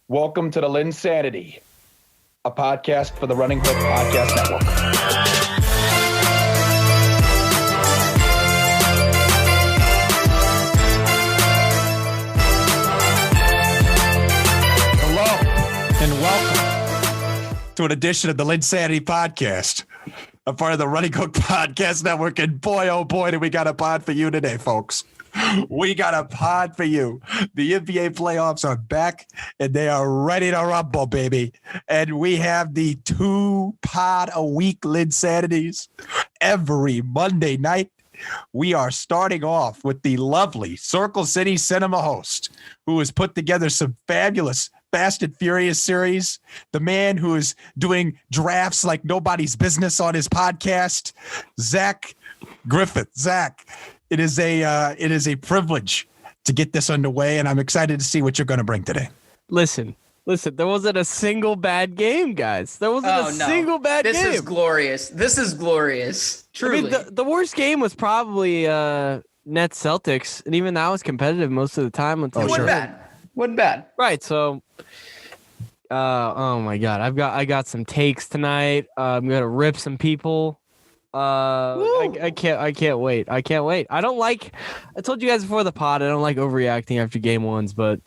Welcome to the LynnSanity, a podcast for the Running Hook Podcast Network. Hello and welcome to an edition of the LynnSanity podcast, a part of the Running Hook Podcast Network. And boy, oh boy, do we got a pod for you today, folks. We got a pod for you. The NBA playoffs are back and they are ready to rumble, baby. And we have the 2 pod a week LynnSanities every Monday night. We are starting off with the lovely Circle City Cinema host who has put together some fabulous Fast and Furious series. The man who is doing drafts like nobody's business on his podcast, Zach Griffith. Zach, it is a privilege to get this underway, and I'm excited to see what you're going to bring today. Listen, there wasn't a single bad game, guys. There wasn't single bad game. This is glorious. Truly. I mean, the worst game was probably Nets-Celtics, and even that was competitive most of the time. It wasn't bad. Right, so oh my God, I got some takes tonight. I'm gonna rip some people. I can't wait. I told you guys before the pod, I don't like overreacting after game ones, but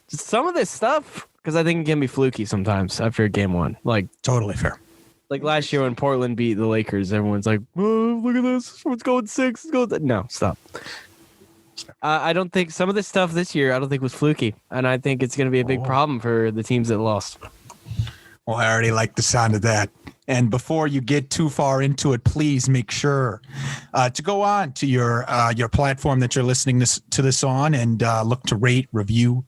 some of this stuff, because I think it can be fluky sometimes after game one. Like, totally fair. Like last year when Portland beat the Lakers, everyone's like, oh, look at this. It's going 6. No, stop. I don't think some of this stuff this year, I don't think was fluky. And I think it's going to be a big problem for the teams that lost. Well, I already like the sound of that. And before you get too far into it, please make sure to go on to your platform that you're listening to this on and look to rate, review,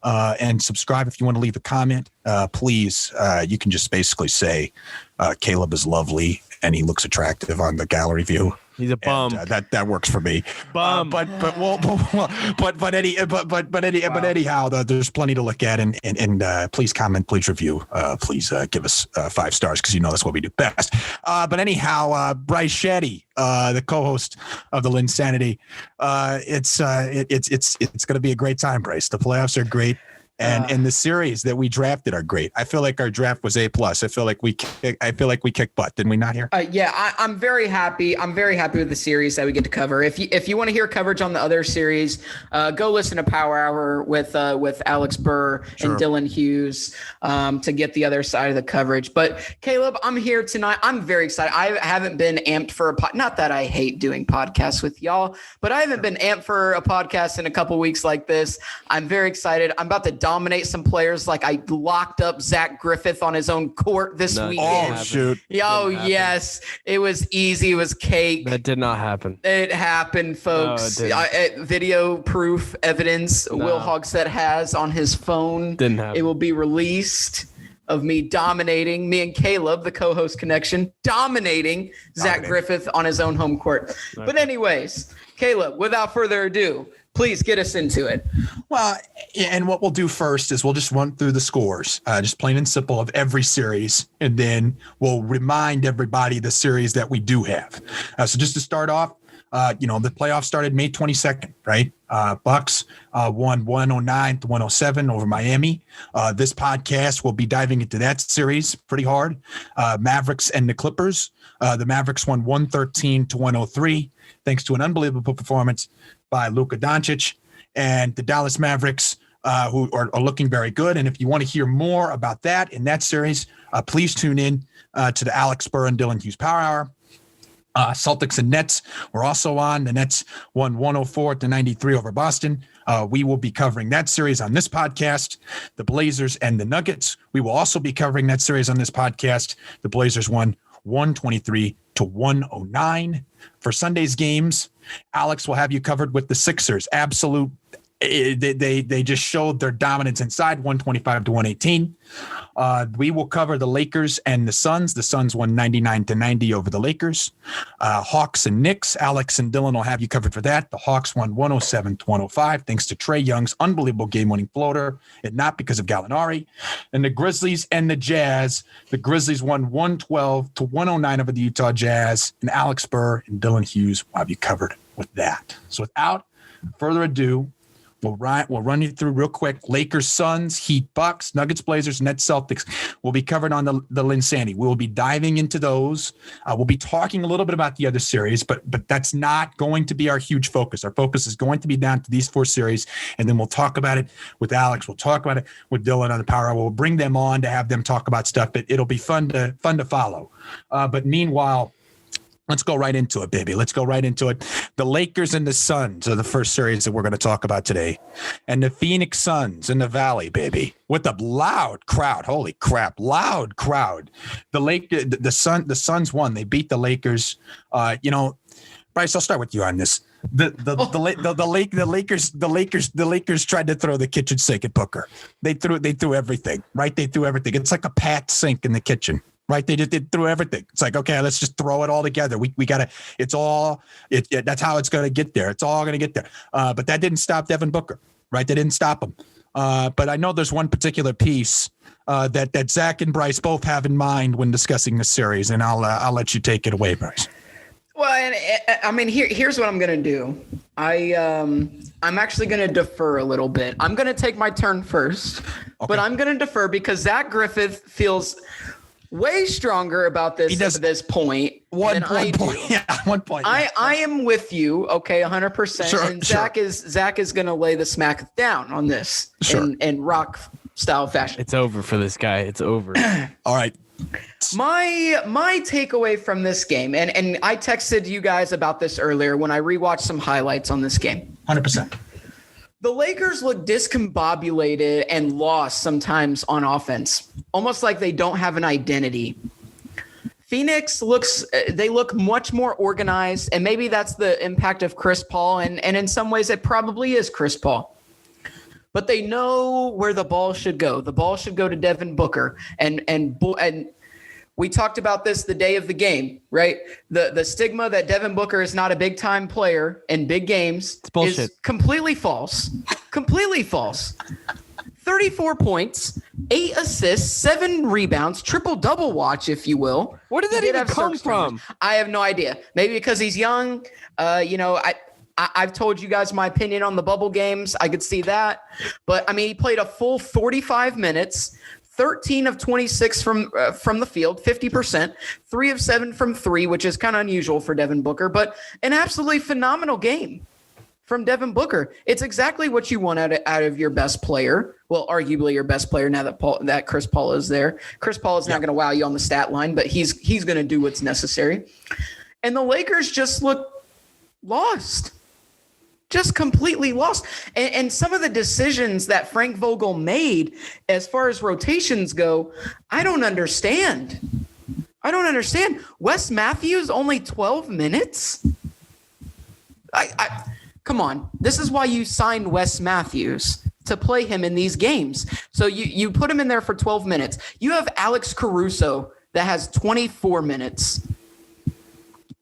and subscribe. If you want to leave a comment, please, you can just basically say Caleb is lovely and he looks attractive on the gallery view. He's a bum. And, that works for me. Bum. But anyhow, there's plenty to look at, and please comment, please review, please give us 5 stars because that's what we do best. But anyhow, Bryce Shadday, the co-host of the LynnSanity, it's going to be a great time, Bryce. The playoffs are great. And the series that we drafted are great. I feel like our draft was A+. I feel like we kicked butt. Didn't we not here? I'm very happy. I'm very happy with the series that we get to cover. If you want to hear coverage on the other series, go listen to Power Hour with Alex Burr and Dylan Hughes to get the other side of the coverage. But Caleb, I'm here tonight. I'm very excited. I haven't been amped for not that I hate doing podcasts with y'all, but I haven't been amped for a podcast in a couple weeks like this. I'm very excited. I'm about to dominate some players. Like I locked up Zach Griffith on his own court this weekend. Oh, shoot. Yes. It was easy. It was cake. That did not happen. It happened, folks. No, video proof evidence Will Hogsett has on his phone. Didn't happen. It will be released of me dominating, me and Caleb, the co-host connection, dominating Zach Griffith on his own home court. Okay. But anyways, Caleb, without further ado, please get us into it. Well, and what we'll do first is we'll just run through the scores, just plain and simple, of every series, and then we'll remind everybody the series that we do have. So just to start off, the playoffs started May 22nd, right? Bucks won 109-107 over Miami. This podcast will be diving into that series pretty hard. Mavericks and the Clippers. The Mavericks won 113-103, thanks to an unbelievable performance by Luka Doncic, and the Dallas Mavericks, who are looking very good. And if you want to hear more about that in that series, please tune in to the Alex Burr and Dylan Hughes Power Hour. Celtics and Nets were also on. The Nets won 104-93 over Boston. We will be covering that series on this podcast. The Blazers and the Nuggets, we will also be covering that series on this podcast. The Blazers won 123-109. For Sunday's games, Alex will have you covered with the Sixers. Absolute. They just showed their dominance inside, 125-118. We will cover the Lakers and the Suns. The Suns won 99-90 over the Lakers. Hawks and Knicks. Alex and Dylan will have you covered for that. The Hawks won 107-105 thanks to Trae Young's unbelievable game-winning floater, and not because of Gallinari. And the Grizzlies and the Jazz. The Grizzlies won 112-109 over the Utah Jazz. And Alex Burr and Dylan Hughes will have you covered with that. So without further ado, We'll run you through real quick. Lakers, Suns, Heat, Bucks, Nuggets, Blazers, Nets, Celtics will be covered on the LynnSanity. We will be diving into those. We'll be talking a little bit about the other series, but that's not going to be our huge focus. Our focus is going to be down to these 4 series, and then we'll talk about it with Alex. We'll talk about it with Dylan on the Power Hour. We'll bring them on to have them talk about stuff. But it'll be fun to follow. But meanwhile, let's go right into it, baby. Let's go right into it. The Lakers and the Suns are the first series that we're going to talk about today. And the Phoenix Suns in the Valley, baby, with a loud crowd. Holy crap, loud crowd. The Suns won. They beat the Lakers. Bryce, I'll start with you on this. The Lakers tried to throw the kitchen sink at Booker. They threw everything, right? They threw everything. It's like a packed sink in the kitchen. Right, they threw everything. It's like, okay, let's just throw it all together. We gotta. It's all. That's how it's gonna get there. It's all gonna get there. But that didn't stop Devin Booker. Right, that didn't stop him. But I know there's one particular piece that Zach and Bryce both have in mind when discussing the series, and I'll let you take it away, Bryce. Well, and I mean, here's what I'm gonna do. I'm actually gonna defer a little bit. I'm gonna take my turn first, but I'm gonna defer because Zach Griffith feels way stronger about this at this point. One point. I am with you. Okay. 100%. Sure, and Zach is going to lay the smack down on this in rock style fashion. It's over for this guy. It's over. All right. My takeaway from this game, and I texted you guys about this earlier when I rewatched some highlights on this game. 100%. The Lakers look discombobulated and lost sometimes on offense, almost like they don't have an identity. Phoenix look much more organized, and maybe that's the impact of Chris Paul, and in some ways it probably is Chris Paul. But they know where the ball should go. The ball should go to Devin Booker, and we talked about this the day of the game, right? The stigma that Devin Booker is not a big-time player in big games is completely false. Completely false. 34 points, 8 assists, 7 rebounds, triple-double watch, if you will. Where did that even come from? I have no idea. Maybe because he's young. I've told you guys my opinion on the bubble games. I could see that. But, I mean, he played a full 45 minutes, 13 of 26 from the field, 50%, 3 of 7 from 3, which is kind of unusual for Devin Booker, but an absolutely phenomenal game from Devin Booker. It's exactly what you want out of your best player. Well, arguably your best player now that Chris Paul is there. Chris Paul is not going to wow you on the stat line, but he's going to do what's necessary. And the Lakers just look lost. Just completely lost. And some of the decisions that Frank Vogel made as far as rotations go, I don't understand. Wes Matthews, only 12 minutes? Come on. This is why you signed Wes Matthews, to play him in these games. So you put him in there for 12 minutes. You have Alex Caruso that has 24 minutes.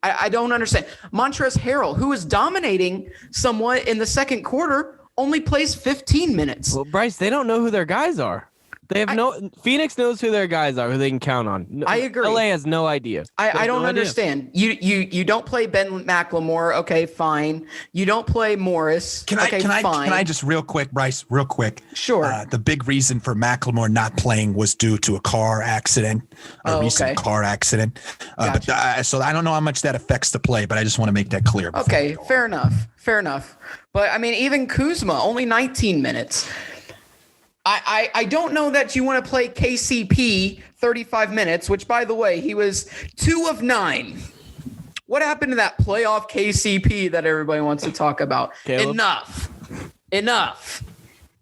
I don't understand. Montrezl Harrell, who is dominating somewhat in the second quarter, only plays 15 minutes. Well, Bryce, they don't know who their guys are. They have Phoenix knows who their guys are, who they can count on. I agree. LA has no idea. I don't understand. You don't play Ben McLemore. Okay, fine. You don't play Morris. Can I just real quick, Bryce, real quick? Sure. The big reason for McLemore not playing was due to a car accident, recent car accident. Gotcha. So I don't know how much that affects the play, but I just want to make that clear. Okay, fair enough. But I mean, even Kuzma, only 19 minutes. I don't know that you want to play KCP 35 minutes, which, by the way, he was 2 of 9. What happened to that playoff KCP that everybody wants to talk about? Caleb? Enough.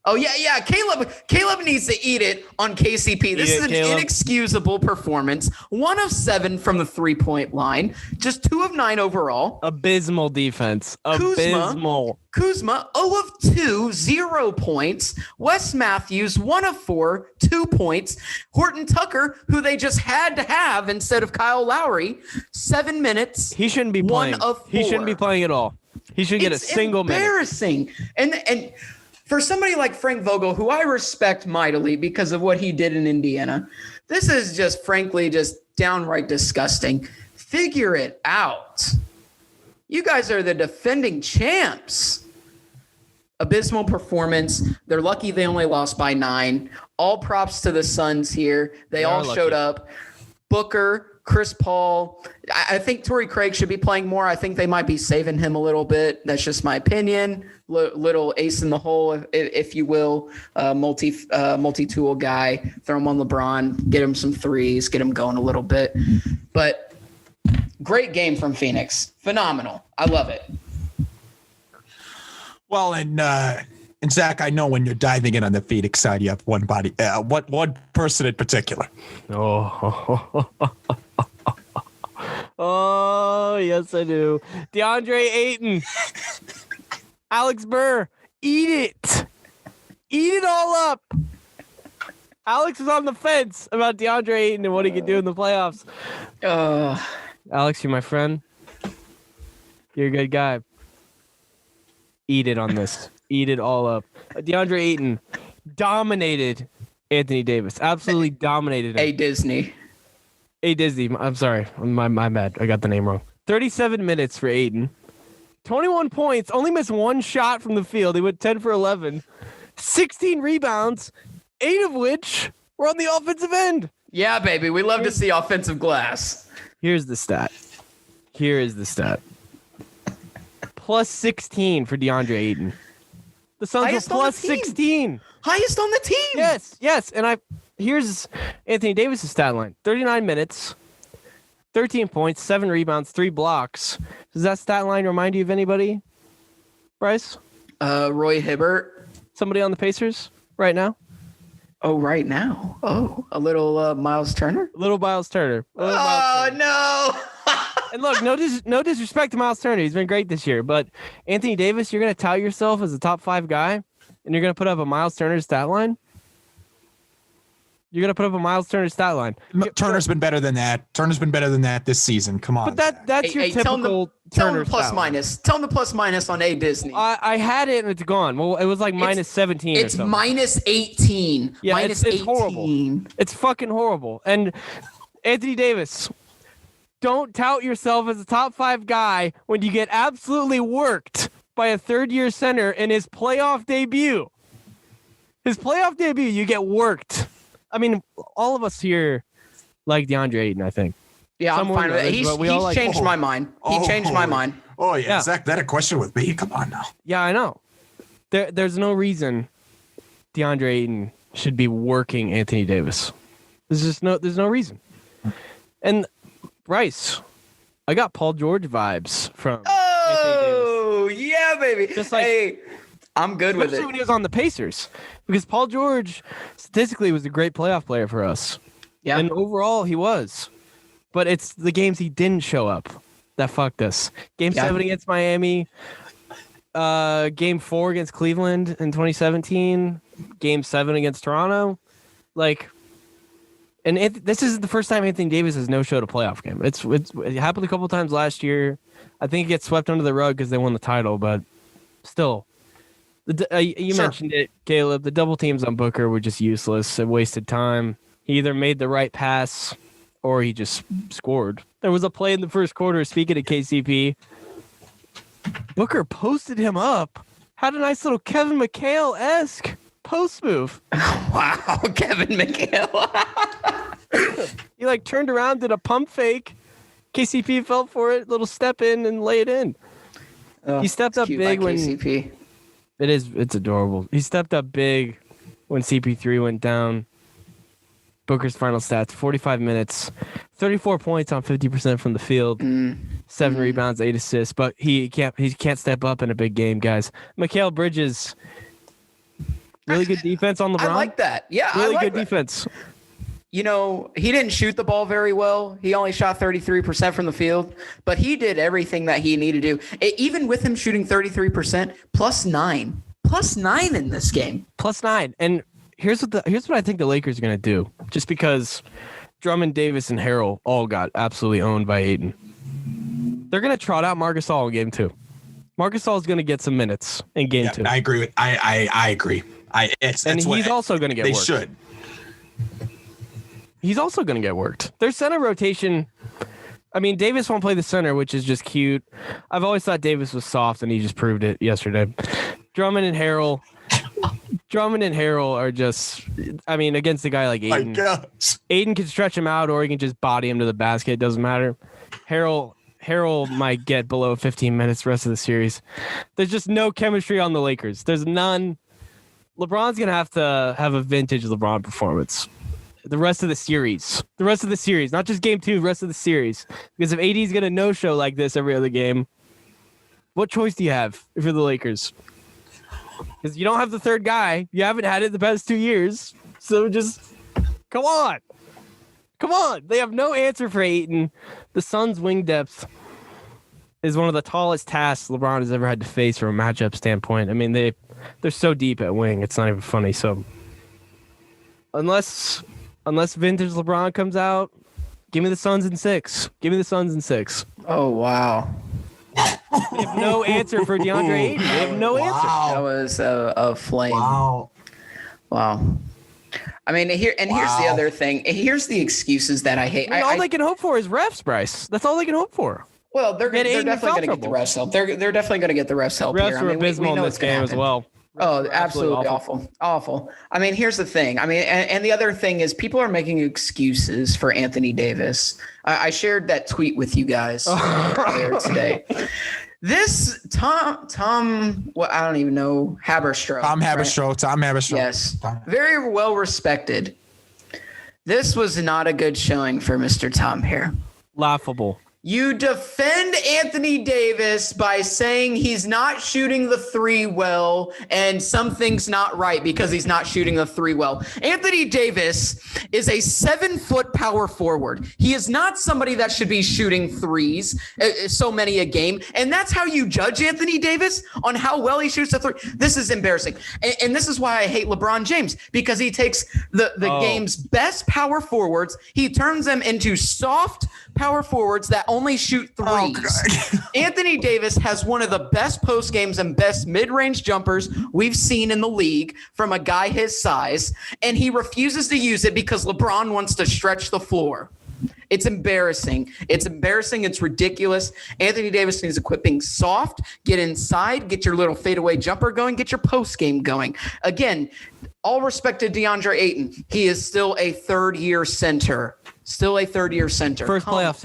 Oh, yeah. Caleb needs to eat it on KCP. This is an inexcusable performance. 1 of 7 from the 3-point line. Just 2 of 9 overall. Abysmal defense. Abysmal. Kuzma, 0 of 2, 0 points. Wes Matthews, 1 of 4, 2 points. Horton Tucker, who they just had to have instead of Kyle Lowry, 7 minutes. He shouldn't be playing. 1 of 4. He shouldn't be playing at all. He should get a single minute. It's embarrassing. And for somebody like Frank Vogel, who I respect mightily because of what he did in Indiana, this is just frankly just downright disgusting. Figure it out. You guys are the defending champs abysmal performance. They're lucky they only lost by 9. All props to the Suns here. They all showed up. Booker, Chris Paul. I think Torrey Craig should be playing more. I think they might be saving him a little bit. That's just my opinion. Little ace in the hole, if you will. Multi-tool guy. Throw him on LeBron. Get him some threes. Get him going a little bit. But great game from Phoenix. Phenomenal. I love it. Well, and Zach, I know when you're diving in on the Phoenix side, you have one person in particular. Oh, yes, I do. DeAndre Ayton. Alex Burr. Eat it. Eat it all up. Alex is on the fence about DeAndre Ayton and what he can do in the playoffs. Alex, you're my friend. You're a good guy. Eat it on this. Eat it all up. DeAndre Ayton dominated Anthony Davis. Absolutely dominated him. A Disney. I'm sorry. My bad. I got the name wrong. 37 minutes for Ayton. 21 points. Only missed one shot from the field. He went 10 for 11. 16 rebounds, 8 of which were on the offensive end. Yeah, baby. We love to see offensive glass. Here's the stat. Here is the stat. Plus 16 for DeAndre Ayton. The Suns were plus 16. Highest on the team. Yes. And here's Anthony Davis' stat line. 39 minutes, 13 points, 7 rebounds, 3 blocks. Does that stat line remind you of anybody, Bryce? Roy Hibbert. Somebody on the Pacers right now? Oh, right now. Oh, a little Miles Turner? Little Miles Turner. No. And look, no disrespect to Miles Turner. He's been great this year. But Anthony Davis, you're going to tout yourself as a top 5 guy, and you're going to put up a Miles Turner stat line? You're going to put up a Miles Turner stat line. Turner's been better than that. Turner's been better than that this season. Come on. But that's your typical Turner plus minus. Tell him the plus minus on A Disney. I had it and it's gone. Well, it was like minus 17 It's or something. minus 18. Yeah, minus it's 18. horrible. It's fucking horrible. And Anthony Davis, don't tout yourself as a top 5 guy when you get absolutely worked by a third-year center in his playoff debut. You get worked. I mean, all of us here like DeAndre Ayton, I think. Yeah, I'm fine with it. He's changed my mind. He changed my mind. Oh, yeah. Zach, that a question with me? Come on now. Yeah, I know. There's no reason DeAndre Ayton should be working Anthony Davis. There's no reason. And Bryce, I got Paul George vibes from Anthony Davis. Oh, yeah, baby. Just like, hey, I'm good with it. Especially when he was on the Pacers. Because Paul George, statistically, was a great playoff player for us. Yeah. And overall, he was. But it's the games he didn't show up that fucked us. Game 7 against Miami. Game 4 against Cleveland in 2017. Game 7 against Toronto. This is the first time Anthony Davis has no-showed a playoff game. It happened a couple times last year. I think it gets swept under the rug because they won the title, but still. You mentioned it, Caleb. The double teams on Booker were just useless. It wasted time. He either made the right pass or he just scored. There was a play in the first quarter, speaking of KCP. Booker posted him up. Had a nice little Kevin McHale-esque post move. Wow, Kevin McHale. He turned around, did a pump fake. KCP fell for it, little step in and lay it in. He stepped up big when KCP. It's adorable. He stepped up big when CP3 went down. Booker's final stats: 45 minutes, 34 points on 50% from the field, 7 rebounds, 8 assists. But he can't step up in a big game, guys. Mikal Bridges, really good defense on LeBron. I like that. Yeah, really I like good that. defense. He didn't shoot the ball very well. He only shot 33% from the field, but he did everything that he needed to do. Even with him shooting 33%, plus 9 in this game. Plus 9. And here's what I think the Lakers are going to do. Just because Drummond, Davis, and Harrell all got absolutely owned by Ayton. They're going to trot out Marc Gasol in game 2. Marc Gasol is going to get some minutes in game 2. I agree with. I agree. He's also going to get worked. They should. He's also going to get worked. Their center rotation, I mean, Davis won't play the center, which is just cute. I've always thought Davis was soft, and he just proved it yesterday. Drummond and Harrell are just, I mean, against a guy like Aiden. Aiden can stretch him out, or he can just body him to the basket. It doesn't matter. Harrell might get below 15 minutes the rest of the series. There's just no chemistry on the Lakers. There's none. LeBron's going to have a vintage LeBron performance. The rest of the series, not just game 2, the rest of the series. Because if AD's going to no-show like this every other game, what choice do you have if you're the Lakers? Because you don't have the third guy. You haven't had it the past 2 years. So just, come on. They have no answer for Ayton. The Suns' wing depth is one of the tallest tasks LeBron has ever had to face from a matchup standpoint. I mean, they're so deep at wing. It's not even funny. So unless vintage LeBron comes out, give me the Suns in 6. Oh, wow. They have no answer for DeAndre Ayton. They have no answer. That was a flame. Wow. I mean, here's the other thing. Here's the excuses that I hate. I mean, all they can hope for is refs, Bryce. That's all they can hope for. Well, they're definitely going to get the refs help. They're definitely going to get the refs help here. Refs were abysmal in this game as well. Oh, absolutely awful. I mean, here's the thing. I mean, and the other thing is people are making excuses for Anthony Davis. I shared that tweet with you guys earlier today. This Tom, well, I don't even know, Haberstroh. Tom Haberstroh. Yes, very well respected. This was not a good showing for Mr. Tom here. Laughable. You defend Anthony Davis by saying he's not shooting the 3 well and something's not right because he's not shooting the 3 well. Anthony Davis is a 7-foot power forward. He is not somebody that should be shooting 3s so many a game. And that's how you judge Anthony Davis, on how well he shoots the 3. This is embarrassing. And this is why I hate LeBron James, because he takes the game's best power forwards. He turns them into soft power forwards that only shoot 3s. Anthony Davis has one of the best post games and best mid-range jumpers we've seen in the league from a guy his size, and he refuses to use it because LeBron wants to stretch the floor. It's embarrassing. It's ridiculous. Anthony Davis needs to quit being soft, get inside, get your little fadeaway jumper going, get your post game going. Again, all respect to DeAndre Ayton. He is still a third-year center. First playoff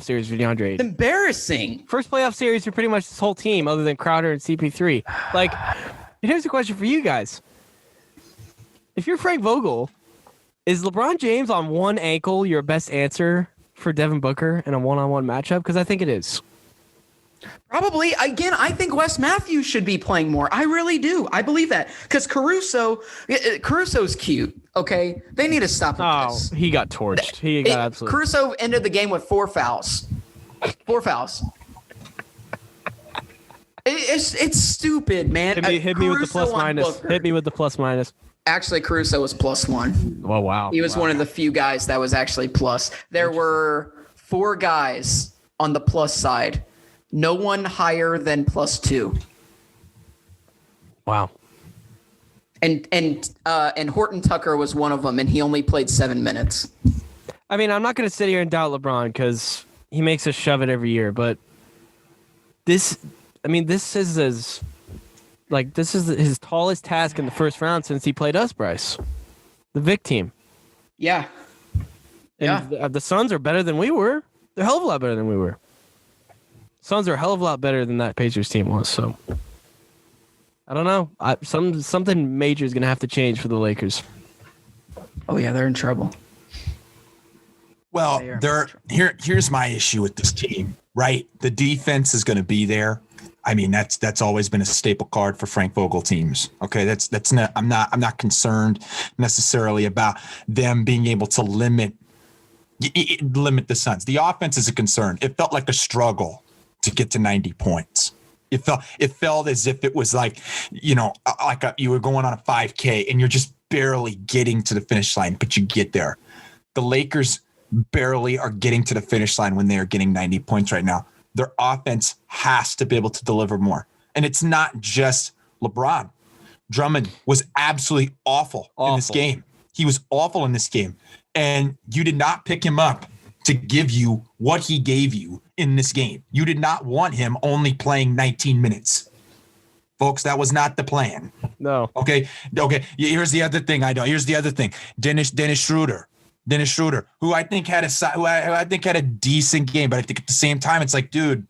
series for DeAndre Ayton. It's embarrassing. First playoff series for pretty much this whole team other than Crowder and CP3. Like, here's a question for you guys. If you're Frank Vogel, is LeBron James on one ankle your best answer for Devin Booker in a one-on-one matchup? Because I think it is. Probably. Again, I think Wes Matthews should be playing more. I really do. I believe that. Because Caruso's cute, okay? They need to stop with this. He got torched. He got absolutely. Caruso ended the game with 4 fouls. 4 fouls. It's stupid, man. Hit me with the plus minus. Hit me with the plus minus. Actually, Caruso was +1. Oh, wow. He was one of the few guys that was actually plus. There were 4 guys on the plus side. No one higher than +2. Wow. And Horton Tucker was one of them, and he only played 7 minutes. I mean, I'm not going to sit here and doubt LeBron because he makes us shove it every year, but this is his tallest task in the first round since he played us, Bryce. The Vic team. Yeah. And the Suns are better than we were. They're a hell of a lot better than we were. Suns are a hell of a lot better than that Pacers team was, so I don't know. Something major is going to have to change for the Lakers. Oh, yeah, they're in trouble. Well, here's my issue with this team, right? The defense is going to be there. I mean, that's always been a staple card for Frank Vogel teams. Okay, that's not. I'm not concerned necessarily about them being able to limit the Suns. The offense is a concern. It felt like a struggle to get to 90 points. It felt as if it was like, you were going on a 5K and you're just barely getting to the finish line, but you get there. The Lakers barely are getting to the finish line when they are getting 90 points right now. Their offense has to be able to deliver more. And it's not just LeBron. Drummond was absolutely awful in this game. He was awful in this game. And you did not pick him up to give you what he gave you in this game. You did not want him only playing 19 minutes. Folks, that was not the plan. No. Okay. Here's the other thing I know. Here's the other thing. Dennis Schroeder, who I think had a decent game, but I think at the same time, it's like, dude,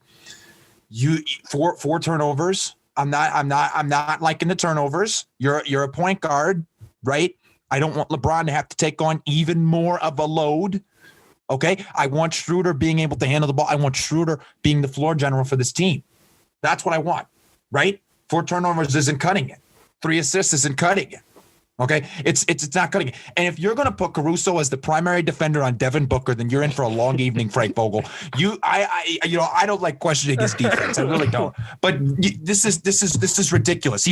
you four turnovers. I'm not liking the turnovers. You're a point guard, right? I don't want LeBron to have to take on even more of a load. Okay. I want Schroeder being able to handle the ball. I want Schroeder being the floor general for this team. That's what I want, right? 4 turnovers isn't cutting it. 3 assists isn't cutting it. Okay, it's not cutting it. And if you're going to put Caruso as the primary defender on Devin Booker, then you're in for a long evening, Frank Vogel. I don't like questioning his defense. I really don't. But this is ridiculous.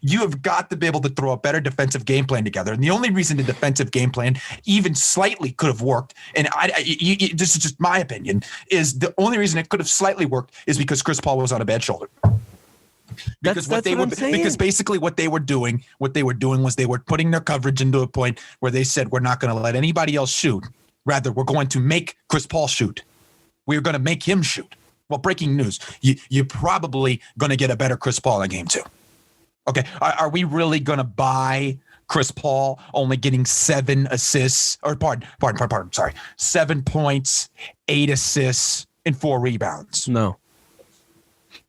You have got to be able to throw a better defensive game plan together. And the only reason the defensive game plan even slightly could have worked, and this is just my opinion, is the only reason it could have slightly worked is because Chris Paul was on a bad shoulder. Because basically what they were doing was they were putting their coverage into a point where they said, we're not going to let anybody else shoot. Rather, we're going to make Chris Paul shoot. We're going to make him shoot. Well, breaking news, you're probably going to get a better Chris Paul in game 2. Okay. Are we really going to buy Chris Paul only getting 7 assists or sorry, 7 points, 8 assists and 4 rebounds? No.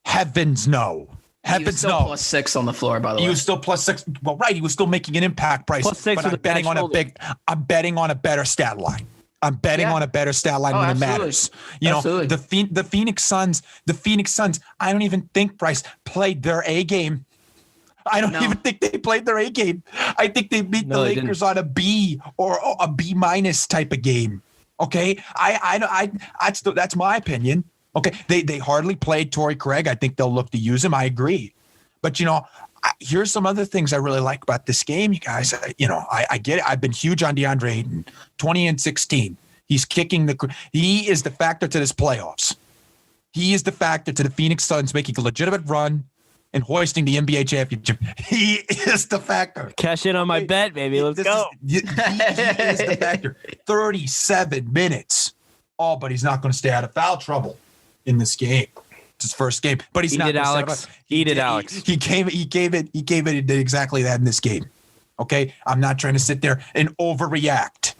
Heavens no. He was still plus 6 on the floor, by the way. He was still plus 6. Well, right. He was still making an impact, Bryce. Plus 6 but I'm betting on a better stat line. I'm betting on a better stat line when it matters. The Phoenix Suns, I don't even think, Bryce, played their A game. I don't even think they played their A game. I think they beat the Lakers on a B or a B- type of game. Okay. That's my opinion. Okay, they hardly played Torrey Craig. I think they'll look to use him. I agree. But, here's some other things I really like about this game, you guys. I get it. I've been huge on DeAndre Ayton, 20 and 16. He's he is the factor to this playoffs. He is the factor to the Phoenix Suns making a legitimate run and hoisting the NBA championship. He is the factor. Cash in on my bet, baby. Let's go. He is the factor. 37 minutes. Oh, but he's not going to stay out of foul trouble in this game. It's his first game, but he's not. Alex. He gave it and did exactly that in this game. Okay. I'm not trying to sit there and overreact,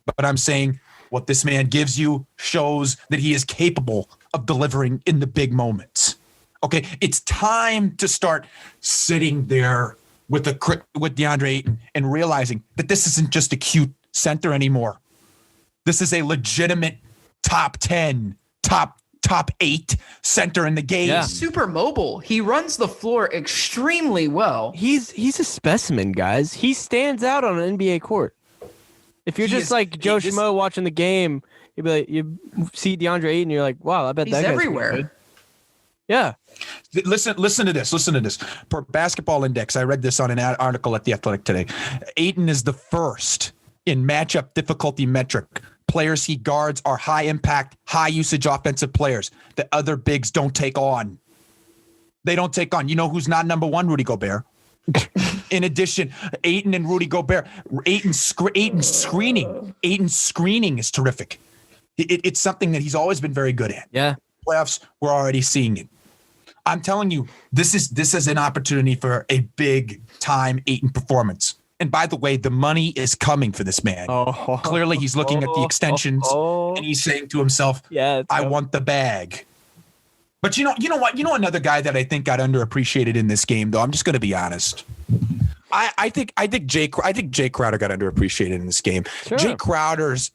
but I'm saying what this man gives you shows that he is capable of delivering in the big moments. Okay. It's time to start sitting there with DeAndre Ayton and realizing that this isn't just a cute center anymore. This is a legitimate top 10, top 8 center in the game. Yeah. Super mobile. He runs the floor extremely well. He's a specimen, guys. He stands out on an NBA court. If you're Joe Schmo watching the game, you'd be like, you see DeAndre Ayton, you're like, wow, I bet he's that guy's everywhere. good. Yeah. Listen to this. Per Basketball Index, I read this on an article at The Athletic today. Ayton is the first in matchup difficulty metric. Players he guards are high impact, high usage offensive players that other bigs don't take on. They don't take on. You know who's not number 1? Rudy Gobert. In addition, Ayton and Rudy Gobert. Ayton screening is terrific. It's something that he's always been very good at. Yeah. Playoffs, we're already seeing it. I'm telling you, this is an opportunity for a big time Ayton performance. And by the way, the money is coming for this man. Clearly, he's looking at the extensions and he's saying to himself, I want the bag. But you know what? You know another guy that I think got underappreciated in this game, though. I'm just going to be honest. I think Jay Crowder got underappreciated in this game. Sure. Jay Crowder's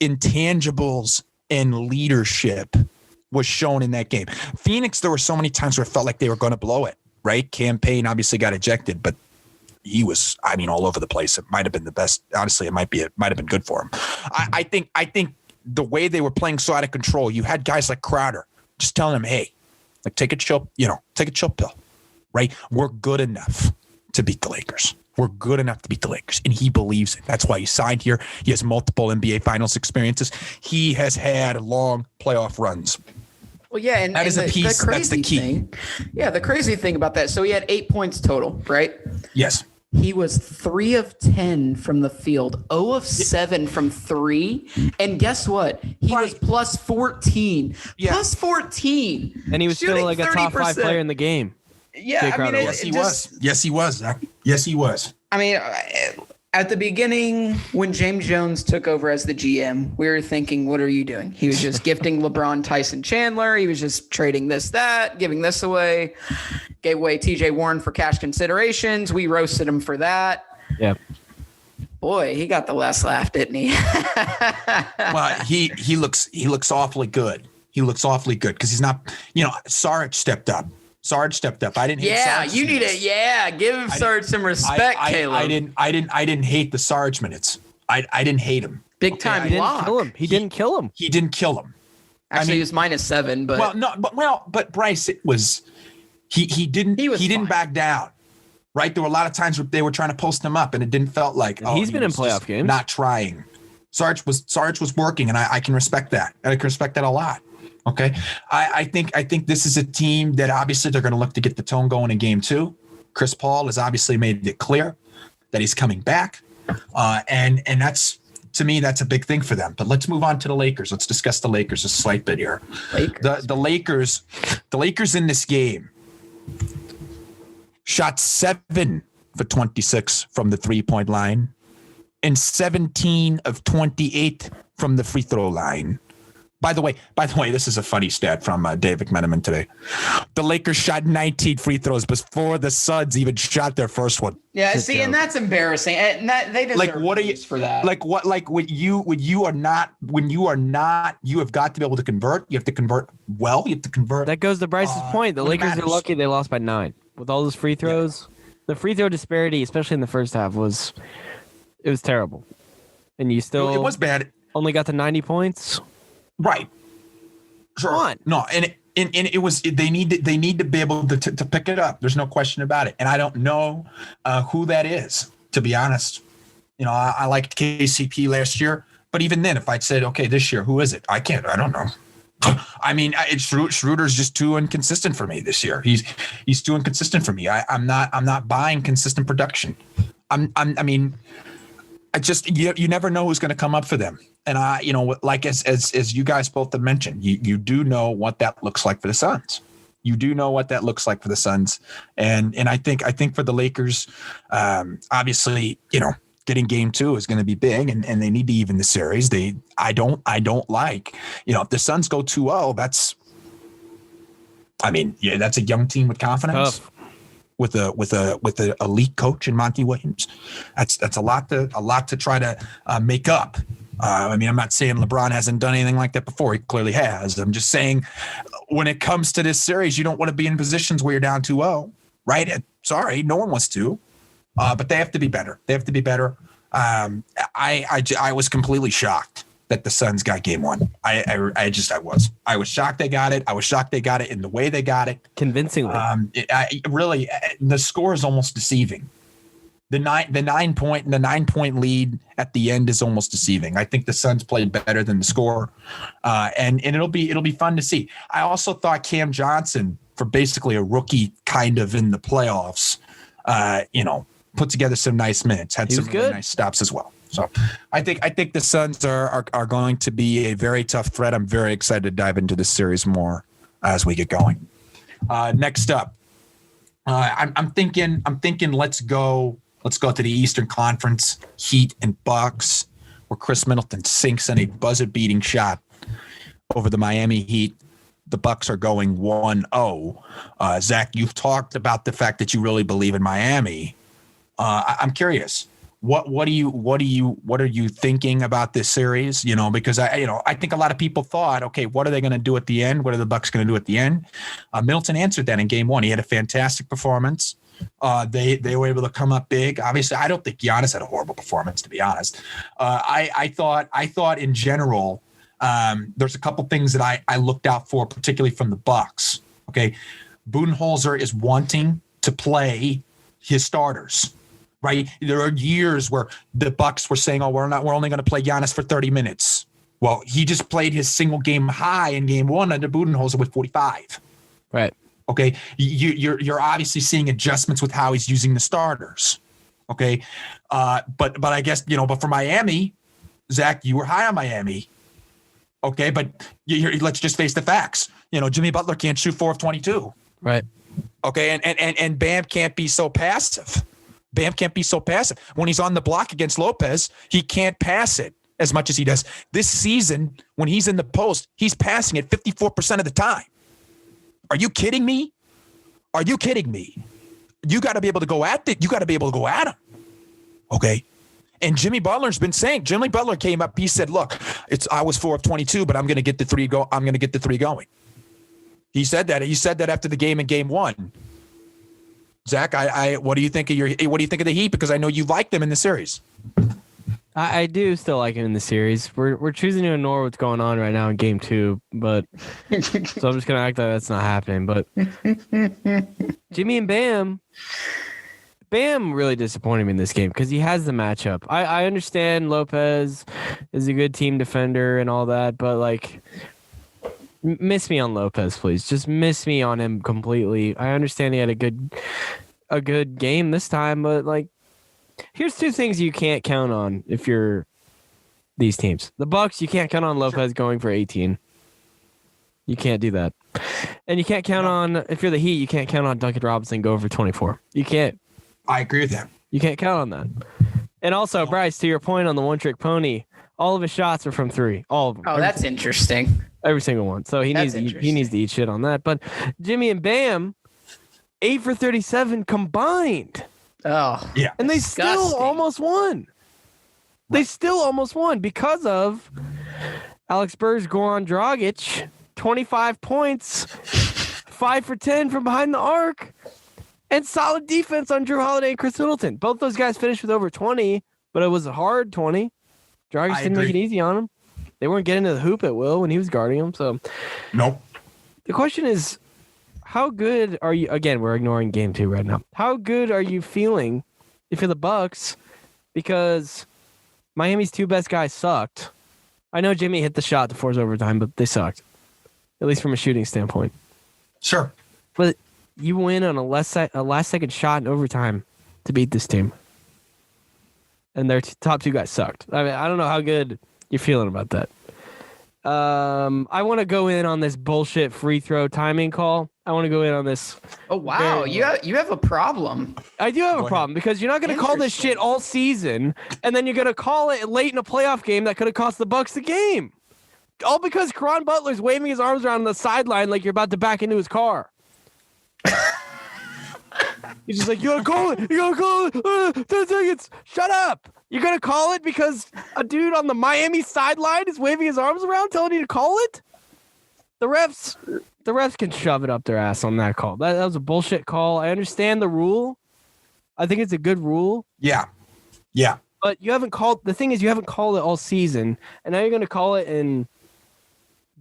intangibles and leadership was shown in that game. Phoenix, there were so many times where it felt like they were going to blow it. Right? Campaign obviously got ejected, but he was, all over the place. It might have been the best. Honestly, it might have been good for him. I think the way they were playing so out of control, you had guys like Crowder just telling him, hey, like take a chill pill, right? We're good enough to beat the Lakers. We're good enough to beat the Lakers. And he believes it. That's why he signed here. He has multiple NBA finals experiences. He has had long playoff runs. Well, yeah, and that is a piece. That's the key. The crazy thing about that. So he had 8 points total, right? Yes. He was 3 of 10 from the field, 0 of 7 from 3. And guess what? He was plus 14. Yeah. Plus 14. And he was still like a top 5 player in the game. Yeah, Jay I mean, Crowder Yes, he was. Yes, he was, Zach. Yes, he was. I mean, at the beginning, when James Jones took over as the GM, we were thinking, what are you doing? He was just gifting LeBron Tyson Chandler. He was just trading this, that, giving this away. Gave away TJ Warren for cash considerations. We roasted him for that. Yeah. Boy, he got the last laugh, didn't he? Well, he looks awfully good. He looks awfully good because he's not, Sarge stepped up. I didn't hate Sarge. You need it. Yeah, give Sarge some respect, Caleb. I didn't hate the Sarge minutes. I didn't hate him. Big time He block. didn't kill him. He didn't kill him. Actually, he was -7, but but Bryce, it was he didn't back down. Right, there were a lot of times where they were trying to post him up, and it didn't felt like he's been in playoff games, not trying. Sarge was working, and I can respect that. And I can respect that a lot. Okay, I think this is a team that obviously they're going to look to get the tone going in game 2. Chris Paul has obviously made it clear that he's coming back, and that's, to me, that's a big thing for them. But let's move on to the Lakers. Let's discuss the Lakers a slight bit here. The Lakers in this game shot 7 for 26 from the 3-point line and 17 of 28 from the free throw line. By the way, this is a funny stat from Dave McMenamin today. The Lakers shot 19 free throws before the Suns even shot their first one. Yeah, see, and that's embarrassing. And they deserve what are you for that? When you are not, you have got to be able to convert. You have to convert well. You have to convert. That goes to Bryce's point. The Lakers are lucky they lost by 9 with all those free throws. Yeah. The free throw disparity, especially in the first half, was terrible. And you still it was bad. Only got to 90 points. Right. Sure. Come on. No, and it was they need to be able to pick it up. There's no question about it. And I don't know who that is, to be honest. I liked KCP last year, but even then, if I'd said, okay, this year, who is it? I don't know. I mean, Schroeder's just too inconsistent for me this year. He's too inconsistent for me. I'm not buying consistent production. You never know who's going to come up for them. And as you guys both have mentioned, you do know what that looks like for the Suns. You do know what that looks like for the Suns. And I think for the Lakers, obviously, getting game 2 is going to be big, and they need to even the series. I don't like, if the Suns go 2-0, that's a young team with confidence. Tough. With a elite coach in Monty Williams. That's a lot to try to make up. I'm not saying LeBron hasn't done anything like that before. He clearly has. I'm just saying when it comes to this series, you don't want to be in positions where you're down 2-0, right? Sorry, no one wants to. But they have to be better. I was completely shocked that the Suns got game 1. I was shocked they got it. I was shocked they got it in the way they got it. Convincingly. Really, the score is almost deceiving. The 9-point lead at the end is almost deceiving. I think the Suns played better than the score, and it'll be fun to see. I also thought Cam Johnson, for basically a rookie kind of in the playoffs, put together some nice minutes, had some really nice stops as well. So I think the Suns are going to be a very tough threat. I'm very excited to dive into this series more as we get going. Next up, I'm thinking let's go to the Eastern Conference, Heat and Bucks, where Chris Middleton sinks in a buzzer-beating shot over the Miami Heat. The Bucks are going 1-0. Zach, you've talked about the fact that you really believe in Miami. I'm curious. What are you thinking about this series? Because I think a lot of people thought, okay, what are they going to do at the end? What are the Bucks going to do at the end? Middleton answered that in game 1. He had a fantastic performance. They were able to come up big. Obviously, I don't think Giannis had a horrible performance, to be honest. I thought in general, there's a couple things that I looked out for, particularly from the Bucks. Okay, Budenholzer is wanting to play his starters. Right. There are years where the Bucks were saying, "Oh, we're only going to play Giannis for 30 minutes." Well, he just played his single game high in game 1 under Budenholzer with 45. Right. Okay. You're obviously seeing adjustments with how he's using the starters. Okay. But I guess, but for Miami, Zach, you were high on Miami. Okay. But let's just face the facts. Jimmy Butler can't shoot 4 of 22. Right. Okay, and Bam can't be so passive. Bam can't be so passive. When he's on the block against Lopez, he can't pass it as much as he does. This season, when he's in the post, he's passing it 54% of the time. Are you kidding me? Are you kidding me? You got to be able to go at it. You got to be able to go at him. Okay. And Jimmy Butler's been saying, Jimmy Butler came up, he said, look, I was 4 of 22, but I'm going to get the three going. He said that. He said that after the game in game 1. Zach, what do you think of the Heat? Because I know you like them in the series. I do still like him in the series. We're choosing to ignore what's going on right now in game 2, but so I'm just gonna act like that's not happening. But Jimmy and Bam really disappointed me in this game because he has the matchup. I understand Lopez is a good team defender and all that, but like, miss me on Lopez, please. Just miss me on him completely. I understand he had a good game this time, but like, here's 2 things you can't count on if you're these teams. The Bucks, you can't count on Lopez going for 18. You can't do that. And you can't count on, if you're the Heat, you can't count on Duncan Robinson going for 24. You can't. I agree with that. You can't count on that. And also, Bryce, to your point on the one-trick pony, all of his shots are from 3. All of them. Oh, that's interesting. Every single one. So he needs to eat shit on that. But Jimmy and Bam, 8 for 37 combined. Oh, yeah. And they still almost won. They still almost won because of Alex Burr's Goran Dragic, 25 points, 5 for 10 from behind the arc, and solid defense on Drew Holiday and Chris Middleton. Both those guys finished with over 20, but it was a hard 20. Dragic didn't make it easy on him. They weren't getting to the hoop at will when he was guarding him. So, nope. The question is, how good are you? Again, we're ignoring game 2 right now. How good are you feeling if you're the Bucks? Because Miami's 2 best guys sucked. I know Jimmy hit the shot to force overtime, but they sucked, at least from a shooting standpoint. Sure. But you win on a last-second shot in overtime to beat this team. And their top 2 guys sucked. I mean, I don't know how good you're feeling about that. I want to go in on this bullshit free throw timing call. I want to go in on this. Oh, wow. You have a problem. I do have a problem because you're not going to call this shit all season, and then you're going to call it late in a playoff game that could have cost the Bucks the game. All because Caron Butler's waving his arms around on the sideline like you're about to back into his car. He's just like, you gotta call it. You gotta call it. 10 seconds. Shut up. You're gonna call it because a dude on the Miami sideline is waving his arms around, telling you to call it. The refs can shove it up their ass on that call. That was a bullshit call. I understand the rule. I think it's a good rule. Yeah. But you haven't called. The thing is, you haven't called it all season, and now you're gonna call it in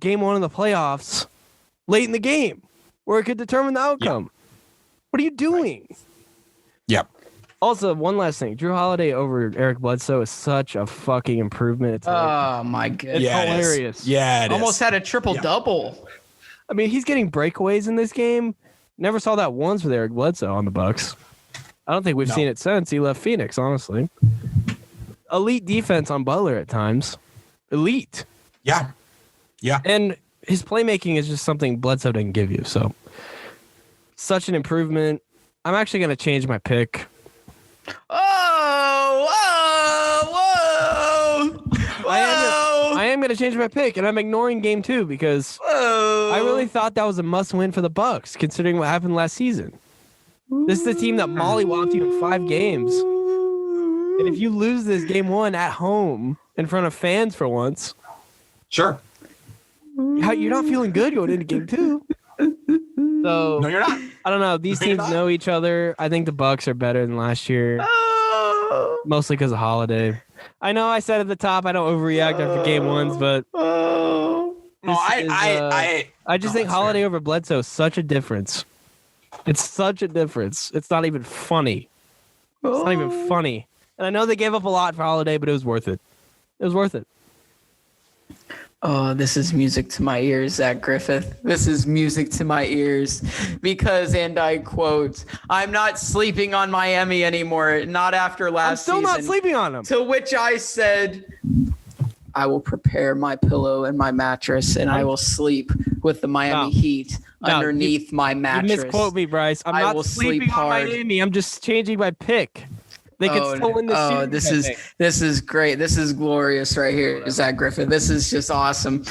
game 1 of the playoffs, late in the game, where it could determine the outcome. Yeah. What are you doing? Right. Yep. Also, one last thing. Drew Holiday over Eric Bledsoe is such a fucking improvement. It's my goodness. It's hilarious. It almost had a triple-double. I mean, he's getting breakaways in this game. Never saw that once with Eric Bledsoe on the Bucks. I don't think we've seen it since he left Phoenix, honestly. Elite defense on Butler at times. Elite. Yeah. And his playmaking is just something Bledsoe didn't give you, so... Such an improvement. I'm actually going to change my pick. I am going to change my pick, and I'm ignoring game 2 because I really thought that was a must-win for the Bucks, considering what happened last season. This is the team that mollywopped you in 5 games. And if you lose this game 1 at home in front of fans for once... Sure. You're not feeling good going into game 2. So no, you're not. I don't know. These teams know each other. I think the Bucks are better than last year, mostly because of Holiday. I know I said at the top I don't overreact after game 1s, but I just think Holiday over Bledsoe is such a difference. It's such a difference. It's not even funny. It's not even funny. And I know they gave up a lot for Holiday, but it was worth it. It was worth it. Oh, this is music to my ears, Zach Griffith. This is music to my ears because, and I quote, I'm not sleeping on Miami anymore, not after last season. I'm still not sleeping on them. To which I said, I will prepare my pillow and my mattress, and I will sleep with the Miami Heat underneath my mattress. You misquote me, Bryce. I'm not sleeping on Miami. I'm just changing my pick. They could still win the series. This is great. This is glorious right here, Zach Griffith. This is just awesome.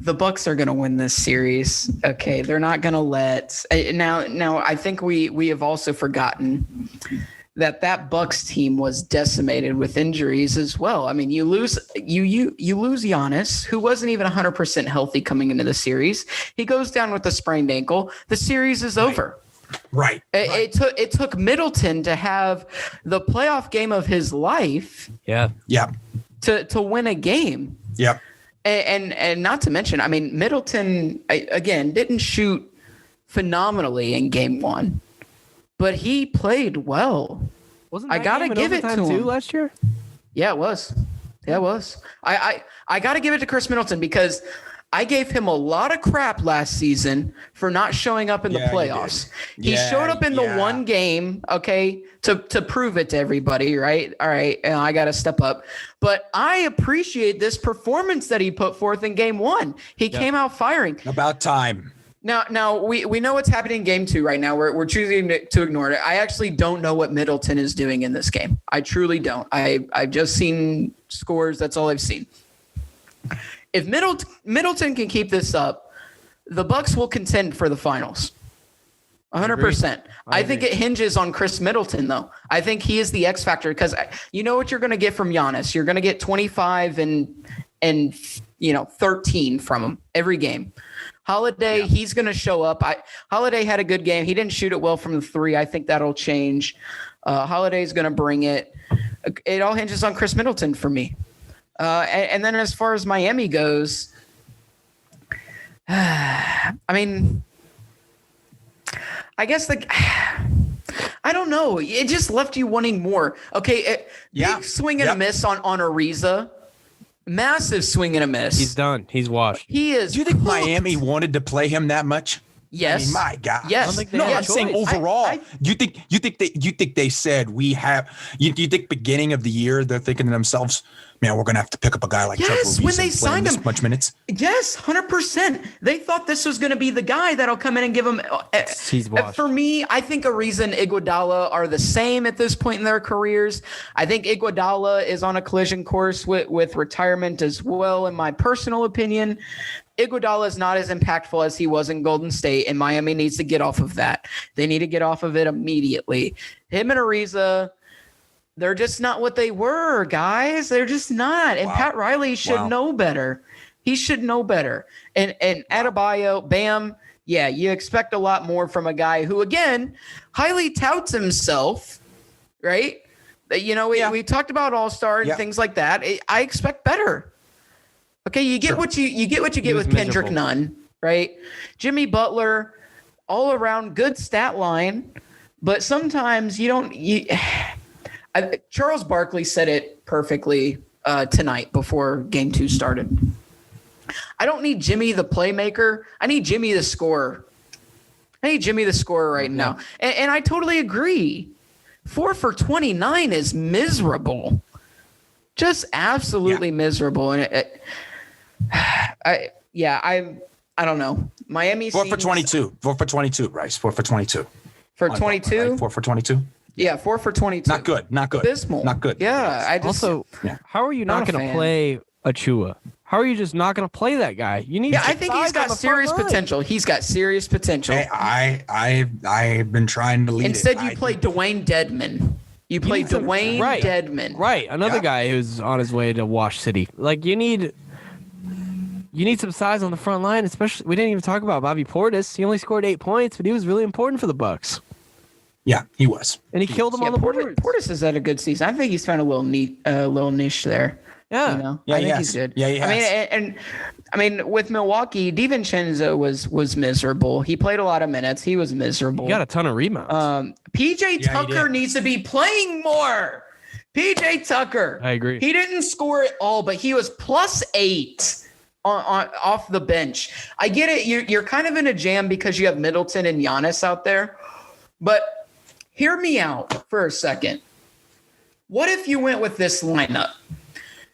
The Bucks are going to win this series. Okay, they're not going to let now. I think we have also forgotten that Bucks team was decimated with injuries as well. I mean, you lose Giannis, who wasn't even 100% healthy coming into the series. He goes down with a sprained ankle. The series is over. Right. It took Middleton to have the playoff game of his life. Yeah. To win a game. Yep. And not to mention, I mean, Middleton again didn't shoot phenomenally in game 1, but he played well. Wasn't I gotta give it to him last year? Yeah, it was. Yeah, it was. I gotta give it to Chris Middleton because I gave him a lot of crap last season for not showing up in the playoffs. He showed up in the one game, okay, to prove it to everybody, right? All right, and I got to step up. But I appreciate this performance that he put forth in game 1. He came out firing. About time. Now we know what's happening in game 2 right now. We're choosing to ignore it. I actually don't know what Middleton is doing in this game. I truly don't. I've just seen scores. That's all I've seen. If Middleton can keep this up, the Bucks will contend for the finals. 100%. I think it hinges on Chris Middleton, though. I think he is the X factor because you know what you're going to get from Giannis. You're going to get 25 and 13 from him every game. Holiday, he's going to show up. Holiday had a good game. He didn't shoot it well from the 3. I think that'll change. Holiday's going to bring it. It all hinges on Chris Middleton for me. And then as far as Miami goes, I mean, I guess I don't know. It just left you wanting more. Okay, big swing and a miss on Ariza. Massive swing and a miss. He's done. He's washed. He is. Do you think Miami wanted to play him that much? Yes. I mean, my God. Yes. I'm saying overall. You think they said we have? You think beginning of the year they're thinking to themselves, man, we're gonna have to pick up a guy like Trevor Ariza when they signed him, much minutes. Yes, 100%. They thought this was going to be the guy that'll come in and give him. He's washed. For me, I think Ariza and Iguodala are the same at this point in their careers. I think Iguodala is on a collision course with retirement as well, in my personal opinion. Iguodala is not as impactful as he was in Golden State, and Miami needs to get off of that. They need to get off of it immediately. Him and Ariza, they're just not what they were, guys. They're just not. And Pat Riley should know better. He should know better. And Adebayo, Bam, yeah, you expect a lot more from a guy who, again, highly touts himself, right? You know, we talked about All-Star and things like that. I expect better. Okay, you get what you get with Kendrick Nunn, right? Jimmy Butler, all around good stat line, but sometimes you don't. Charles Barkley said it perfectly tonight before Game 2 started. I don't need Jimmy the playmaker. I need Jimmy the scorer. I need Jimmy the scorer right now, and I totally agree. 4 for 29 is miserable, just absolutely miserable, and I don't know. Miami 4 for 22. 4 for 22, Bryce. 4 for 22. For 22? Right? 4 for 22. Yeah, 4 for 22. Not good. Abysmal. Not good. Yeah. How are you not going to play Achua? How are you just not going to play that guy? You need. Yeah, I think he's got serious potential. He's got serious potential. Hey, I've been trying to lead. Instead, you play Dwayne Dedman. You play Dwayne Dedman. Right, another guy who's on his way to Wash City. Like you need some size on the front line, especially. We didn't even talk about Bobby Portis. He only scored 8 points, but he was really important for the Bucks. Yeah, he was, and he killed them on the boards. Portis has had a good season. I think he's found a little niche there. Yeah, you know? I think he's good. Yeah, he has. I mean, with Milwaukee, DiVincenzo was miserable. He played a lot of minutes. He was miserable. He got a ton of rebounds. PJ Tucker needs to be playing more. PJ Tucker. I agree. He didn't score it all, but he was +8 on off the bench. I get it. You're kind of in a jam because you have Middleton and Giannis out there, but hear me out for a second. What if you went with this lineup?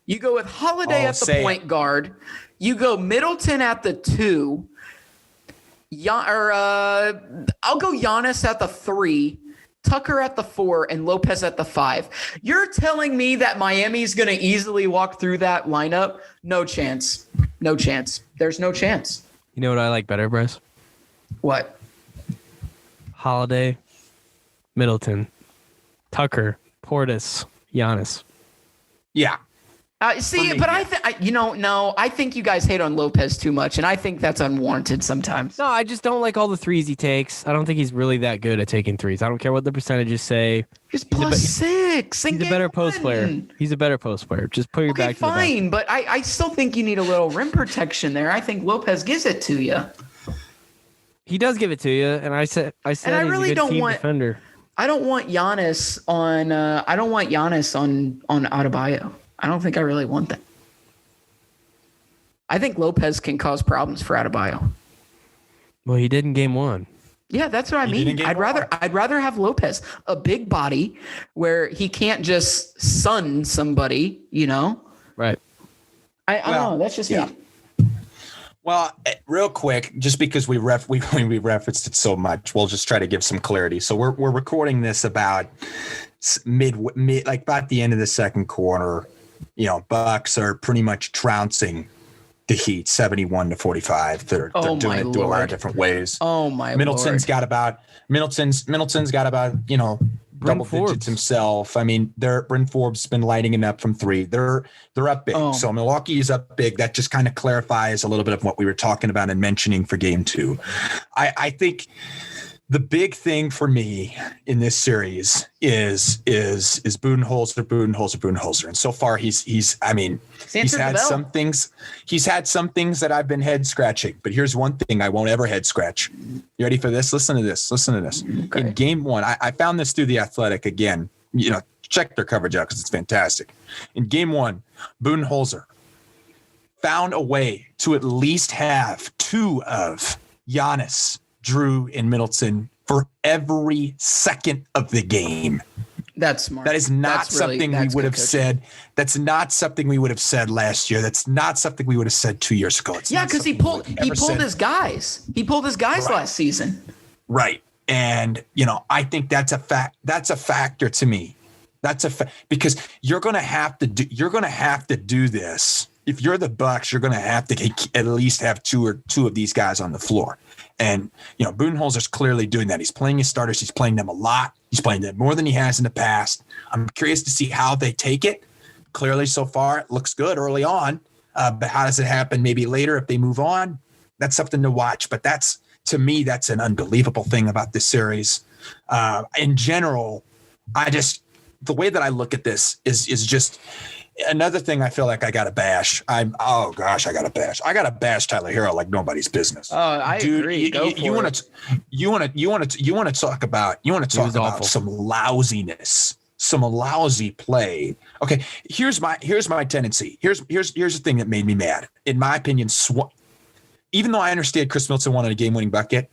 You go with Holiday at the point guard. You go Middleton at the 2. I'll go Giannis at the 3. Tucker at the 4 and Lopez at the 5. You're telling me that Miami's going to easily walk through that lineup? No chance. No chance. There's no chance. You know what I like better, Bryce? What? Holiday, Middleton, Tucker, Portis, Giannis. Yeah. I think you guys hate on Lopez too much, and I think that's unwarranted sometimes. No, I just don't like all the threes he takes. I don't think he's really that good at taking threes. I don't care what the percentages say. Just +6. He's a better post player. He's a better post player. Just put your back to the fine, but I still think you need a little rim protection there. I think Lopez gives it to you. He does give it to you, and I said he's a good team defender. I don't want Giannis on. I don't want Giannis on Adebayo. I don't think I really want that. I think Lopez can cause problems for Adebayo. Well, he did in game 1. Yeah, that's what I mean. I'd rather have Lopez, a big body where he can't just sun somebody, you know? Right. I don't know. That's just me. Well, real quick, just because we referenced it so much, we'll just try to give some clarity. So we're recording this about mid like about the end of the second quarter. You know, Bucks are pretty much trouncing the Heat 71-45. They're doing it through a lot of different ways. Oh my Middleton's got about double digits himself. I mean, Bryn Forbes been lighting it up from 3. They're up big. So Milwaukee is up big. That just kind of clarifies a little bit of what we were talking about and mentioning for game 2. I think the big thing for me in this series is Budenholzer. And so far he's had some things that I've been head scratching, but here's one thing I won't ever head scratch. You ready for this? Listen to this. Okay. In game 1, I found this through The Athletic again, you know, check their coverage out because it's fantastic. In game 1, Budenholzer found a way to at least have 2 of Giannis, Drew, and Middleton for every second of the game. That's smart. That is not something we would have said. That's not something we would have said last year. That's not something we would have said 2 years ago. Because he pulled his guys. He pulled his guys last season. Right. And, you know, I think that's a fact. That's a factor to me. That's a fact because you're going to have to do this. If you're the Bucks, you're going to have to at least have two of these guys on the floor. And, you know, Budenholzer's clearly doing that. He's playing his starters. He's playing them a lot. He's playing them more than he has in the past. I'm curious to see how they take it. Clearly, so far, it looks good early on. But how does it happen maybe later if they move on? That's something to watch. But to me, that's an unbelievable thing about this series. In general, the way that I look at this is just – another thing I feel like I got to bash. I got to bash Tyler Hero like nobody's business. Oh, I agree. You want to talk about some lousiness, some lousy play. Okay, here's my tendency. Here's the thing that made me mad. In my opinion, even though I understand Chris Middleton wanted a game-winning bucket,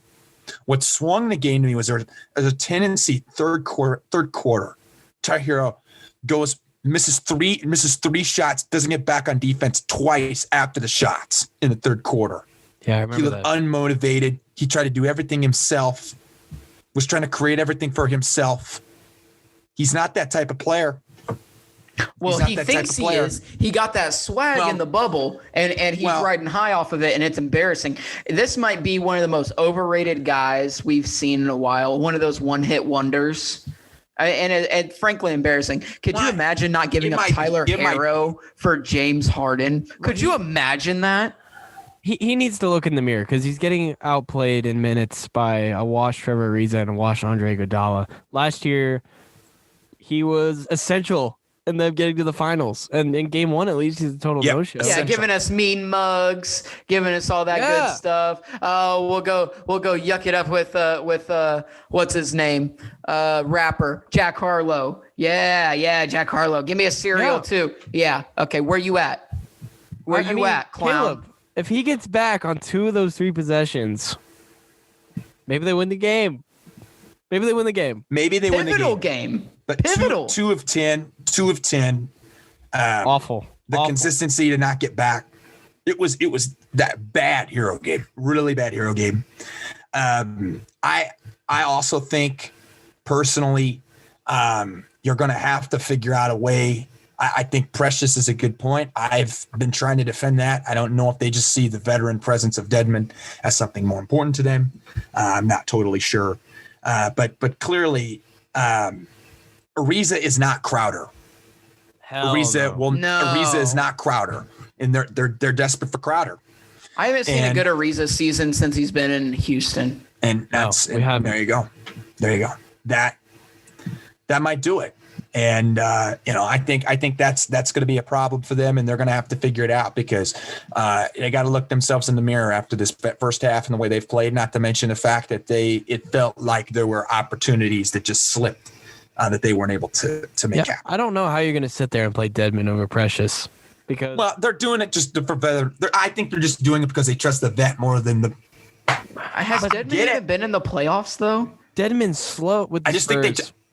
what swung the game to me was there was a tendency third quarter. Tyler Hero misses three shots, doesn't get back on defense twice after the shots in the third quarter. Yeah, I remember he looked unmotivated. He tried to do everything himself, was trying to create everything for himself. He's not that type of player. Well, he thinks he is. He got that swag in the bubble, and he's riding high off of it, and it's embarrassing. This might be one of the most overrated guys we've seen in a while, one of those one-hit wonders. And frankly, embarrassing. Could you imagine not giving up Tyler Hero for James Harden? Could you imagine that? He needs to look in the mirror because he's getting outplayed in minutes by a washed Trevor Ariza and a washed Andre Iguodala. Last year, he was essential in them getting to the finals. And in game 1, at least, he's a total no-show. Yeah, giving us mean mugs, giving us all that good stuff. Oh, we'll go yuck it up with what's his name? Rapper Jack Harlow. Yeah, Jack Harlow. Give me a cereal too. Yeah. Okay, where you at? Where you at, clown? Caleb, if he gets back on 2 of those 3 possessions, maybe they win the game. Maybe they win the game. Pivotal game. But pivotal. Two of 10. Awful. The Awful. consistency to not get back. It was that bad hero game, really bad hero game. I also think personally, you're going to have to figure out a way. I think Precious is a good point. I've been trying to defend that. I don't know if they just see the veteran presence of Dedmon as something more important to them. I'm not totally sure. But clearly, Ariza is not Crowder. Ariza is not Crowder, and they're desperate for Crowder. I haven't seen a good Ariza season since he's been in Houston. And there you go. That might do it. And I think that's going to be a problem for them, and they're going to have to figure it out because they got to look themselves in the mirror after this first half and the way they've played. Not to mention the fact that it felt like there were opportunities that just slipped that they weren't able to make happen. I don't know how you're going to sit there and play Dedmon over Precious because they're doing it just for better. I think they're just doing it because they trust the vet more than the. Has Dedmon even been in the playoffs though? Dedmon's slow with. I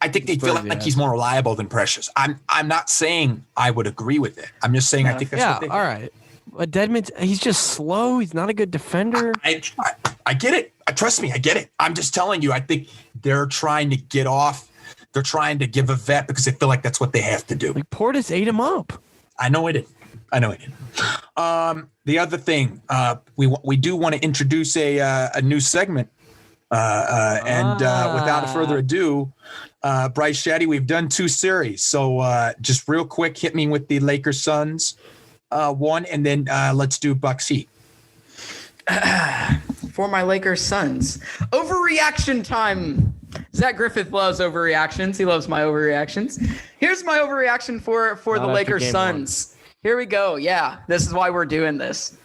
think they feel like he's more reliable than Precious. I'm not saying I would agree with it. I'm just saying I think that's what they do. All right. But Dedmon, he's just slow. He's not a good defender. I get it. Trust me, I get it. I'm just telling you, I think they're trying to get off. They're trying to give a vet because they feel like that's what they have to do. Like Portis ate him up. I know it did. The other thing, we do want to introduce a new segment. And without further ado, Bryce, Shadday, we've done 2 series. So just real quick, hit me with the Lakers Suns one, and then let's do Bucks Heat. For my Lakers Suns. Overreaction time. Zach Griffith loves overreactions. He loves my overreactions. Here's my overreaction for the Lakers Suns. Here we go. Yeah, this is why we're doing this.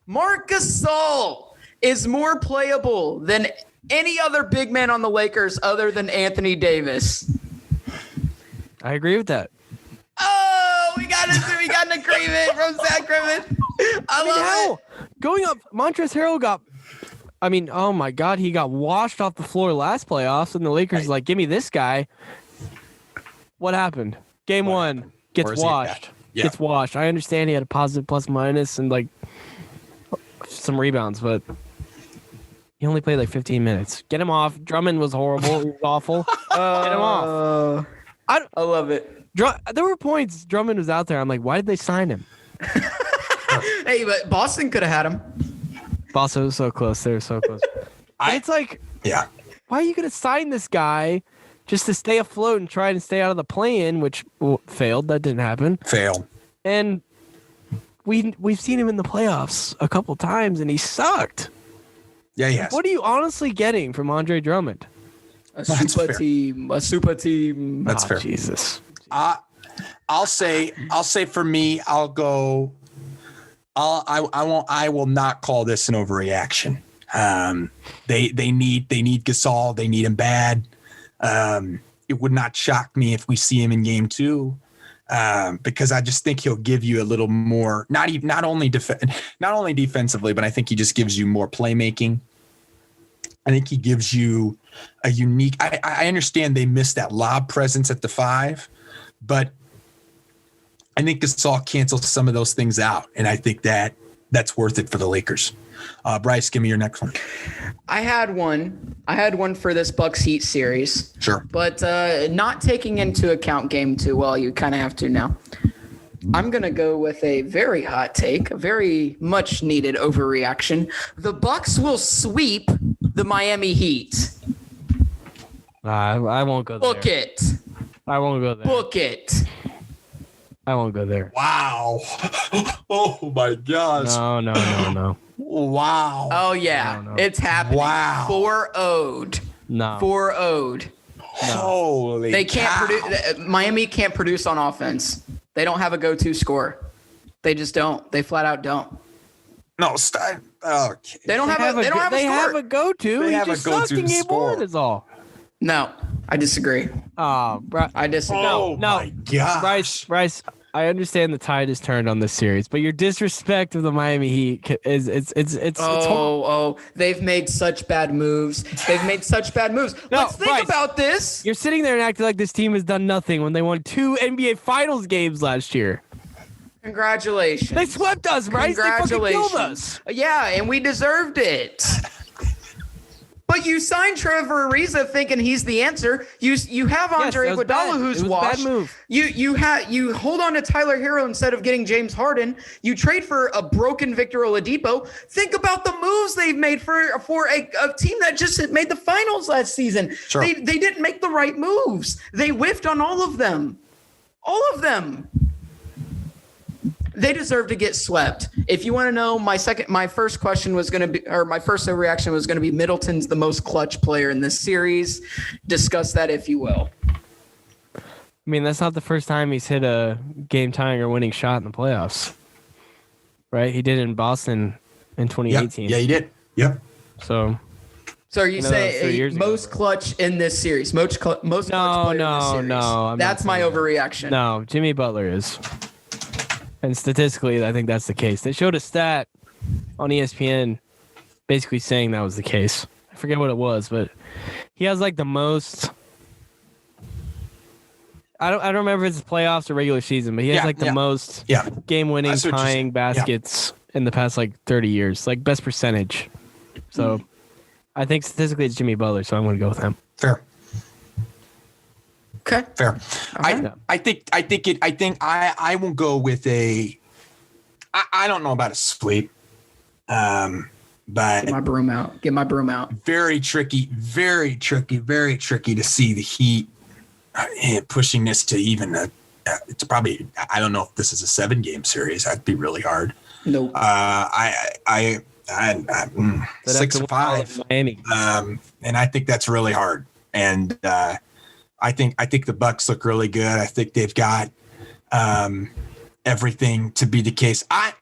Marc Gasol is more playable than any other big man on the Lakers other than Anthony Davis. I agree with that. Oh, we got an agreement from Zach Griffith. I love it. Going up, Montrezl Harrell got. I mean, oh my God, he got washed off the floor last playoffs, and the Lakers like, give me this guy. What happened? Game 1 gets washed. Yeah. Gets washed. I understand he had a positive plus minus and like some rebounds, but he only played like 15 minutes. Get him off. Drummond was horrible. He was awful. Get him off. I love it. There were points Drummond was out there. I'm like, why did they sign him? Hey, but Boston could have had him. Boston was so close. They were so close. It's like, why are you going to sign this guy just to stay afloat and try and stay out of the play-in, which failed. That didn't happen. Failed. And we've seen him in the playoffs a couple times, and he sucked. Yeah, yes. What are you honestly getting from Andre Drummond? A super team. That's fair. Jesus. I'll say for me, I'll go. I will not call this an overreaction. They need Gasol. They need him bad. It would not shock me if we see him in game 2, because I just think he'll give you a little more. Not only defensively, but I think he just gives you more playmaking. I think he gives you a unique. I understand they missed that lob presence at the 5, but I think Gasol cancels some of those things out, and I think that's worth it for the Lakers. Bryce, give me your next one. I had one for this Bucks Heat series. Sure. But not taking into account game 2. Well, you kind of have to now. I'm going to go with a very hot take, a very much needed overreaction. The Bucks will sweep the Miami Heat. I won't go there. Book it. I won't go there. Book it. I won't go there. Wow. Oh my gosh. No. Wow. Oh yeah. No. It's happening. Wow. 4-0'd. No. 4-0'd. Holy They can't cow. produce. Miami can't produce on offense. They don't have a go-to scorer. They just don't. They flat out don't. No, stop. Okay. They don't have a scorer. They have a go-to. They He have just a go-to sucked in game scorer. 1 is all. No, I disagree. I disagree. Oh my gosh. Bryce, I understand the tide has turned on this series, but your disrespect of the Miami Heat is it's they've made such bad moves. Let's think Bryce, about this. You're sitting there and acting like this team has done nothing when they won 2 NBA Finals games last year. Congratulations. They swept us, Bryce. They fucking killed us. Yeah, and we deserved it. But you signed Trevor Ariza thinking he's the answer. You have Andre Iguodala who's washed. Bad move. You hold on to Tyler Hero instead of getting James Harden. You trade for a broken Victor Oladipo. Think about the moves they've made for a team that just made the finals last season. Sure. They didn't make the right moves. They whiffed on all of them. All of them. They deserve to get swept. If you want to know, my first question was going to be, or my first reaction was going to be, Middleton's the most clutch player in this series. Discuss that if you will. I mean, that's not the first time he's hit a game-tying or winning shot in the playoffs, right? He did it in Boston in 2018. Yeah, he did. Yep. So are you saying most clutch in this series? Most clutch player in this series? No. That's my overreaction. No, Jimmy Butler is. And statistically, I think that's the case. They showed a stat on ESPN basically saying that was the case. I forget what it was, but he has like the most. I don't remember if it's playoffs or regular season, but he has the most game-winning tying baskets in the past like 30 years, like best percentage. So I think statistically it's Jimmy Butler, so I'm going to go with him. Fair. Okay. Fair. I think I will go with I don't know about a sweep. But get my broom out. Very tricky to see the Heat pushing this to even it's probably, I don't know if this is a 7-game series. That'd be really hard. Nope. I 6-5 Miami. And I think that's really hard. And I think the Bucks look really good. I think they've got everything to be the case. I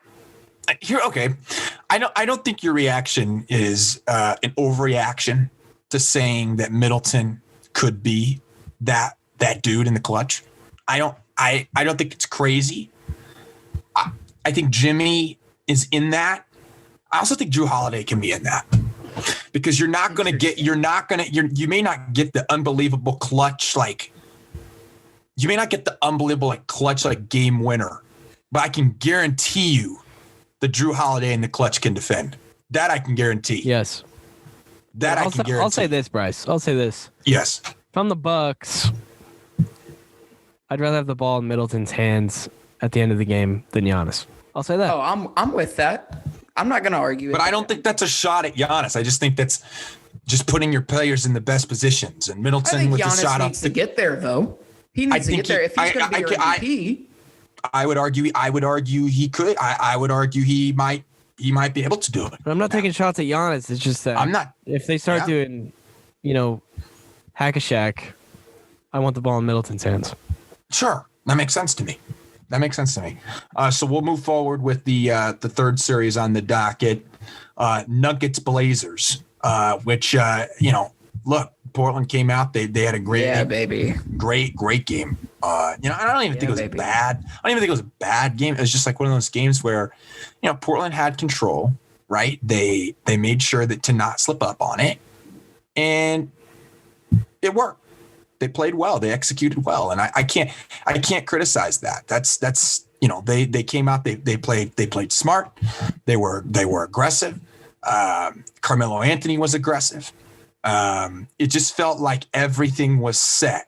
don't think your reaction is an overreaction to saying that Middleton could be that dude in the clutch. I don't think it's crazy. I think Jimmy is in that. I also think Jrue Holiday can be in that. Because you may not get the unbelievable clutch, like game winner, but I can guarantee you the Jrue Holiday in the clutch can defend. That I can guarantee. Yes. That I can guarantee. I'll say this, Bryce. I'll say this. Yes. From the Bucks, I'd rather have the ball in Middleton's hands at the end of the game than Giannis. I'll say that. Oh, I'm with that. I'm not going to argue. But I don't think that's a shot at Giannis. I just think that's just putting your players in the best positions. And Middleton with Giannis the shot needs to get there, though. He needs to get there if he's going to be your MVP. I would argue he could. I would argue he might be able to do it. But I'm not taking shots at Giannis. It's just that I'm not. If they start doing, hack-a-shack, I want the ball in Middleton's hands. Sure, that makes sense to me. So we'll move forward with the third series on the docket, Nuggets Blazers, which look, Portland came out. They had a great game. I don't even think it was bad. I don't even think it was a bad game. It was just like one of those games where, Portland had control, right? They made sure that to not slip up on it, and it worked. They played well. They executed well, and I can't criticize that. That's they came out. They played smart. They were aggressive. Carmelo Anthony was aggressive. It just felt like everything was set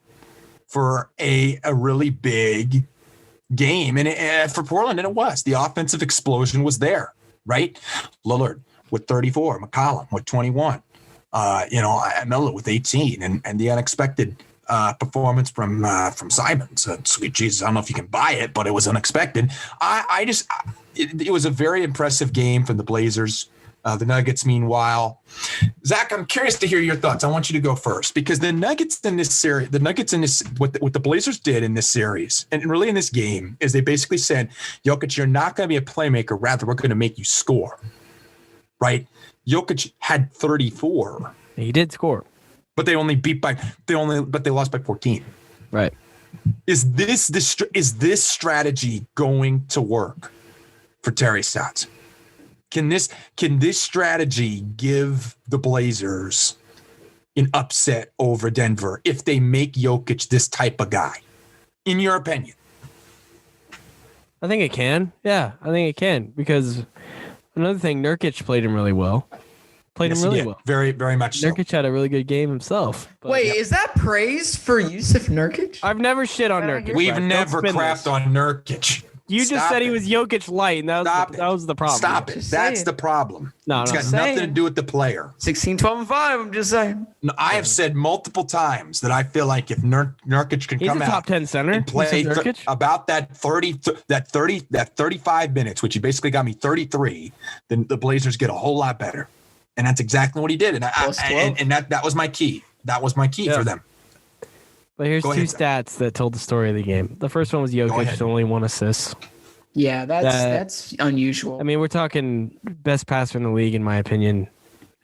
for a really big game, and for Portland, and it was. The offensive explosion was there, right? Lillard with 34, McCollum with 21, Melo with 18, and the unexpected performance from Simons. Sweet Jesus, I don't know if you can buy it, but it was unexpected. It was a very impressive game from the Blazers. The Nuggets, meanwhile, Zach, I'm curious to hear your thoughts. I want you to go first, because the Nuggets in this series, what the Blazers did in this series, and really in this game, is they basically said, Jokic, you're not going to be a playmaker. Rather, we're going to make you score. Right? Jokic had 34. He did score. But they lost by 14. Right. Is this strategy going to work for Terry Stotts? Can this strategy give the Blazers an upset over Denver if they make Jokic this type of guy? In your opinion? I think it can. Yeah, I think it can because another thing, Nurkic played him really well. Played him really well. Very, very much so. Nurkic had a really good game himself. Wait, is that praise for Yusuf Nurkic? I've never shit on Nurkic. We've never crapped on Nurkic. You just said he was Jokic light, and that was the problem. Stop it. That's the problem. It's got nothing to do with the player. 16, 12, and 5, I'm just saying. No, I have said multiple times that I feel like if Nurkic can come out, he's a top 10 center and play about that 35 minutes, which he basically got me 33, then the Blazers get a whole lot better. And that's exactly what he did. And that was my key. That was my key for them. But here's two stats that told the story of the game. The first one was Jokic, only 1 assist. Yeah, that's unusual. I mean, we're talking best passer in the league, in my opinion,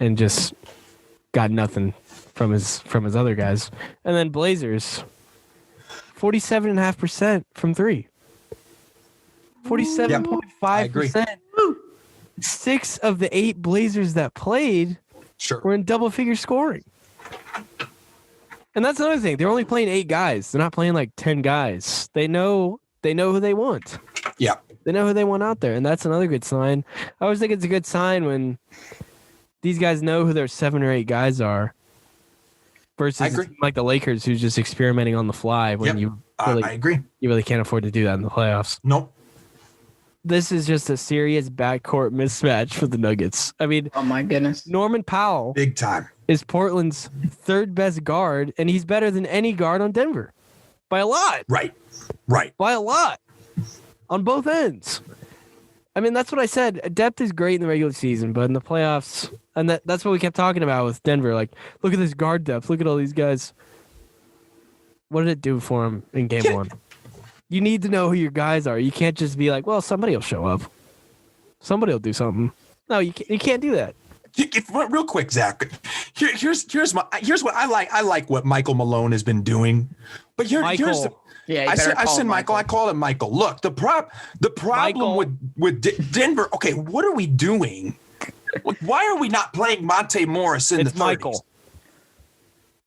and just got nothing from his other guys. And then Blazers, 47.5% from 3. 47.5%. 6 of the 8 Blazers that played were in double-figure scoring. And that's another thing. They're only playing 8 guys. They're not playing like 10 guys. They know who they want. Yeah. They know who they want out there, and that's another good sign. I always think it's a good sign when these guys know who their 7 or 8 guys are versus like the Lakers who's just experimenting on the fly when I agree. You really can't afford to do that in the playoffs. Nope. This is just a serious backcourt mismatch for the Nuggets. I mean, oh my goodness. Norman Powell. Big time. Is Portland's 3rd best guard, and he's better than any guard on Denver. By a lot. Right. By a lot. On both ends. I mean, that's what I said. Depth is great in the regular season, but in the playoffs, and that's what we kept talking about with Denver. Like, look at this guard depth. Look at all these guys. What did it do for him in game 1? You need to know who your guys are. You can't just be like, well, somebody will show up. Somebody will do something. No, you can't do that. Real quick, Zach. Here's what I like. I like what Michael Malone has been doing. But here's the I said Michael. I call him Michael. Look, the problem with Denver. Okay, what are we doing? Why are we not playing Monte Morris in the 30s? Michael.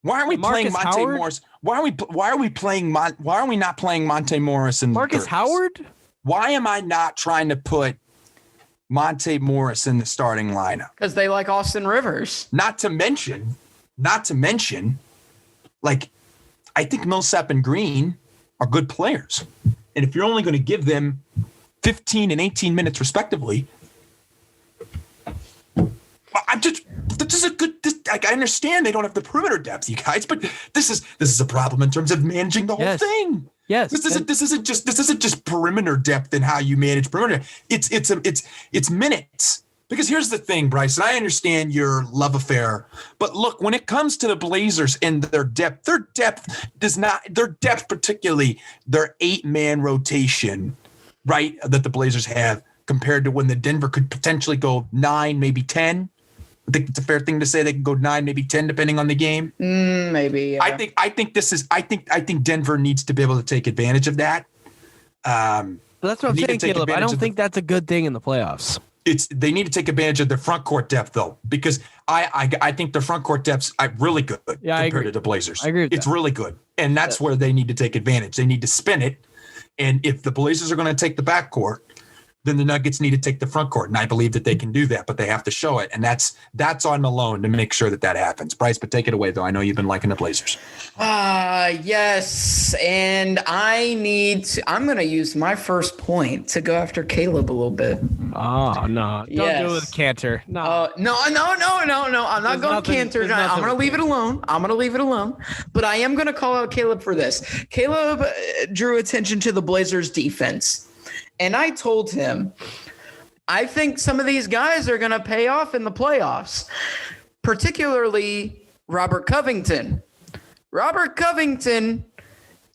Why aren't we playing Monte Morris? Why are we not playing Monte Morris in Marcus 30s? Howard? Why am I not trying to put Monte Morris in the starting lineup? Because they like Austin Rivers. Not to mention, like, I think Millsap and Green are good players. And if you're only going to give them 15 and 18 minutes respectively, I understand they don't have the perimeter depth, you guys, but this is a problem in terms of managing the whole thing. Yes. This isn't just perimeter depth and how you manage perimeter. It's minutes. Because here's the thing, Bryce, and I understand your love affair, but look, when it comes to the Blazers and their depth particularly their 8-man rotation, right, that the Blazers have compared to when the Denver could potentially go 9, maybe 10. I think it's a fair thing to say they can go 9, maybe 10, depending on the game. Maybe. Yeah. I think Denver needs to be able to take advantage of that. But that's what I'm saying, Caleb. I don't think that's a good thing in the playoffs. They need to take advantage of their front court depth, though, because I think the front court depth's really good compared to the Blazers. I agree with that. It's really good, and that's where they need to take advantage. They need to spin it, and if the Blazers are going to take the backcourt, then the Nuggets need to take the front court, and I believe that they can do that, but they have to show it, and that's on Malone to make sure that happens. Bryce, but take it away, though. I know you've been liking the Blazers. Yes, and I'm going to use my first point to go after Caleb a little bit. Oh, no. Don't do it with Cantor. No. No. I'm not going Cantor. I'm going to leave it alone. But I am going to call out Caleb for this. Caleb drew attention to the Blazers defense. And I told him, I think some of these guys are going to pay off in the playoffs, particularly Robert Covington. Robert Covington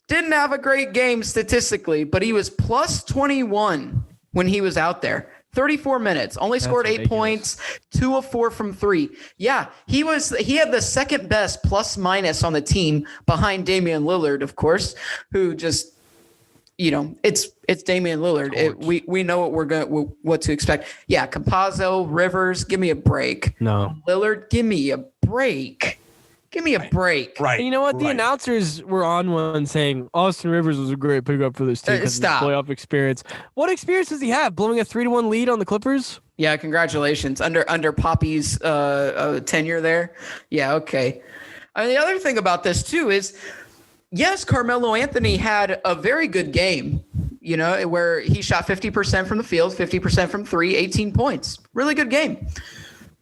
didn't have a great game statistically, but he was plus 21 when he was out there. 34 minutes, only scored 8 points, 2 of 4 from 3. Yeah, he had the second best plus minus on the team behind Damian Lillard, of course, who just, it's Damian Lillard. We know what to expect. Yeah, Campazzo, Rivers, give me a break. No. Lillard, give me a break. Give me a break. Right. And you know what? The announcers were on one saying Austin Rivers was a great pickup for this team because of his playoff experience. What experience does he have? Blowing a 3-1 lead on the Clippers? Yeah, congratulations. Under Poppy's tenure there. Yeah, okay. And the other thing about this too is, yes, Carmelo Anthony had a very good game, you know, where he shot 50% from the field, 50% from three, 18 points. Really good game.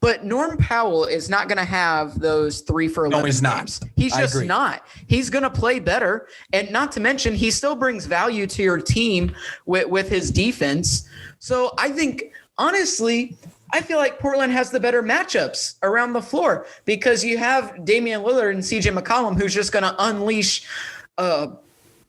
But Norm Powell is not going to have those 3 for 11 he's games. not. He's just not. He's going to play better. And not to mention, he still brings value to your team with his defense. So I think, honestly, I feel like Portland has the better matchups around the floor because you have Damian Lillard and CJ McCollum, who's just going to unleash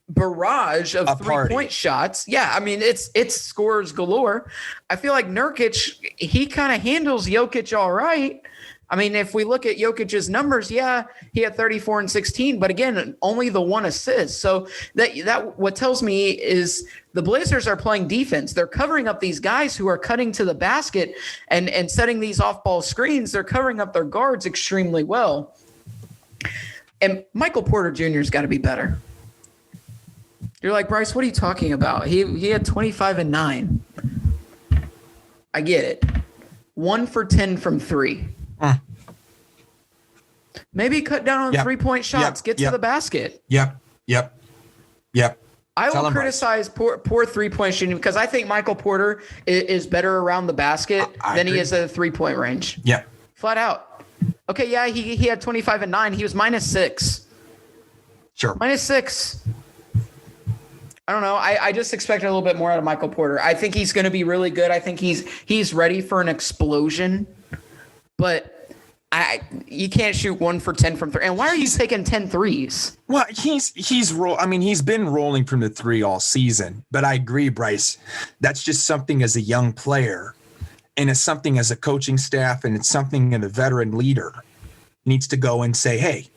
barrage of 3-point shots. Yeah, I mean, it's scores galore. I feel like Nurkic, he kind of handles Jokic all right. I mean, if we look at Jokic's numbers, yeah, he had 34 and 16, but again, only the 1 assist. So that what tells me is the Blazers are playing defense. They're covering up these guys who are cutting to the basket and setting these off-ball screens. They're covering up their guards extremely well. And Michael Porter Jr.'s got to be better. You're like, Bryce, what are you talking about? He had 25 and 9. I get it. 1 for 10 from 3. Maybe cut down on 3-point shots. Get to the basket. Yep. I will criticize poor 3-point shooting because I think Michael Porter is better around the basket than he is at the 3-point range. Yep. Flat out. Okay, yeah, he had 25 and 9. He was -6. Sure. -6. I don't know. I just expected a little bit more out of Michael Porter. I think he's going to be really good. I think he's ready for an explosion. But you can't shoot 1 for 10 from 3. And why are you taking 10 threes? Well, he's been rolling from the 3 all season. But I agree, Bryce. That's just something as a young player, and it's something as a coaching staff, and it's something as a veteran leader needs to go and say, hey,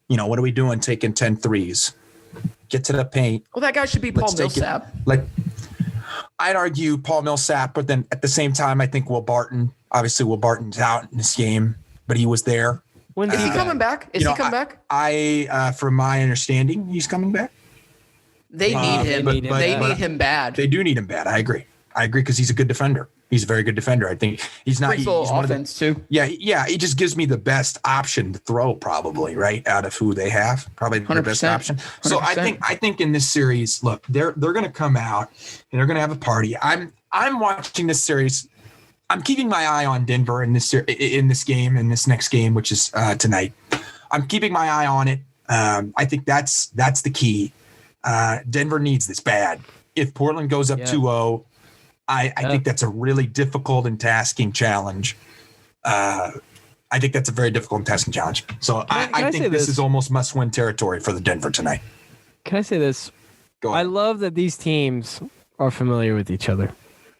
you know, what are we doing taking 10 threes? Get to the paint. Well, that guy should be Paul Millsap. I'd argue Paul Millsap, but then at the same time, I think Will Barton. Obviously, Will Barton's out in this game, but he was there. When is he coming back? Is he coming back? From my understanding, he's coming back. They need him. They need him bad. They do need him bad. I agree because he's a good defender. He's a very good defender. I think he's not. He's offense too. Yeah. He just gives me the best option to throw, probably right out of who they have. Probably the best option. 100%. So I think in this series, look, they're going to come out and they're going to have a party. I'm watching this series. I'm keeping my eye on Denver in this next game, which is tonight. I'm keeping my eye on it. I think that's the key. Denver needs this bad. If Portland goes up 2-0. I think that's a really difficult and tasking challenge. I think that's a very difficult and tasking challenge. So I think this is almost must-win territory for the Denver tonight. Can I say this? Go ahead. I love that these teams are familiar with each other.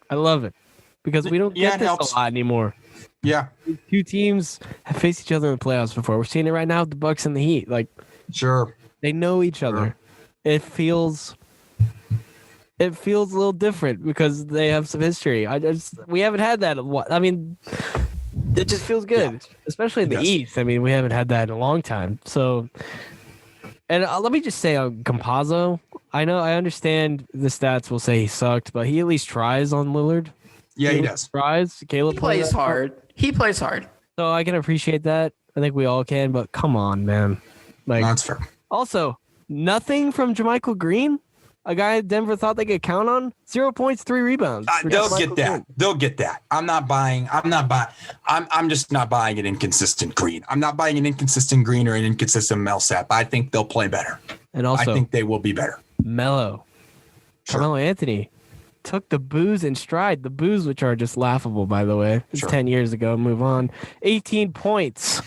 I love it because we don't get this a lot anymore. Yeah. Two teams have faced each other in the playoffs before. We're seeing it right now with the Bucks and the Heat. Like, sure, they know each other. It feels a little different because they have some history. We haven't had that. I mean, it just feels good, especially in the East. I mean, we haven't had that in a long time. So, and let me just say on Campazzo, I understand the stats will say he sucked, but he at least tries on Lillard. Yeah, he does. Tries. Caleb plays hard. He plays hard. So I can appreciate that. I think we all can, but come on, man. Like, that's fair. Also, nothing from JaMychal Green. A guy Denver thought they could count on. 0 points, 3 rebounds. They'll get that. They'll get that. I'm just not buying an inconsistent Green. I'm not buying an inconsistent Green or an inconsistent Millsap. I think they'll play better. And also, I think they will be better. Carmelo Anthony took the boos in stride. The boos, which are just laughable, by the way. It's 10 years ago. Move on. 18 points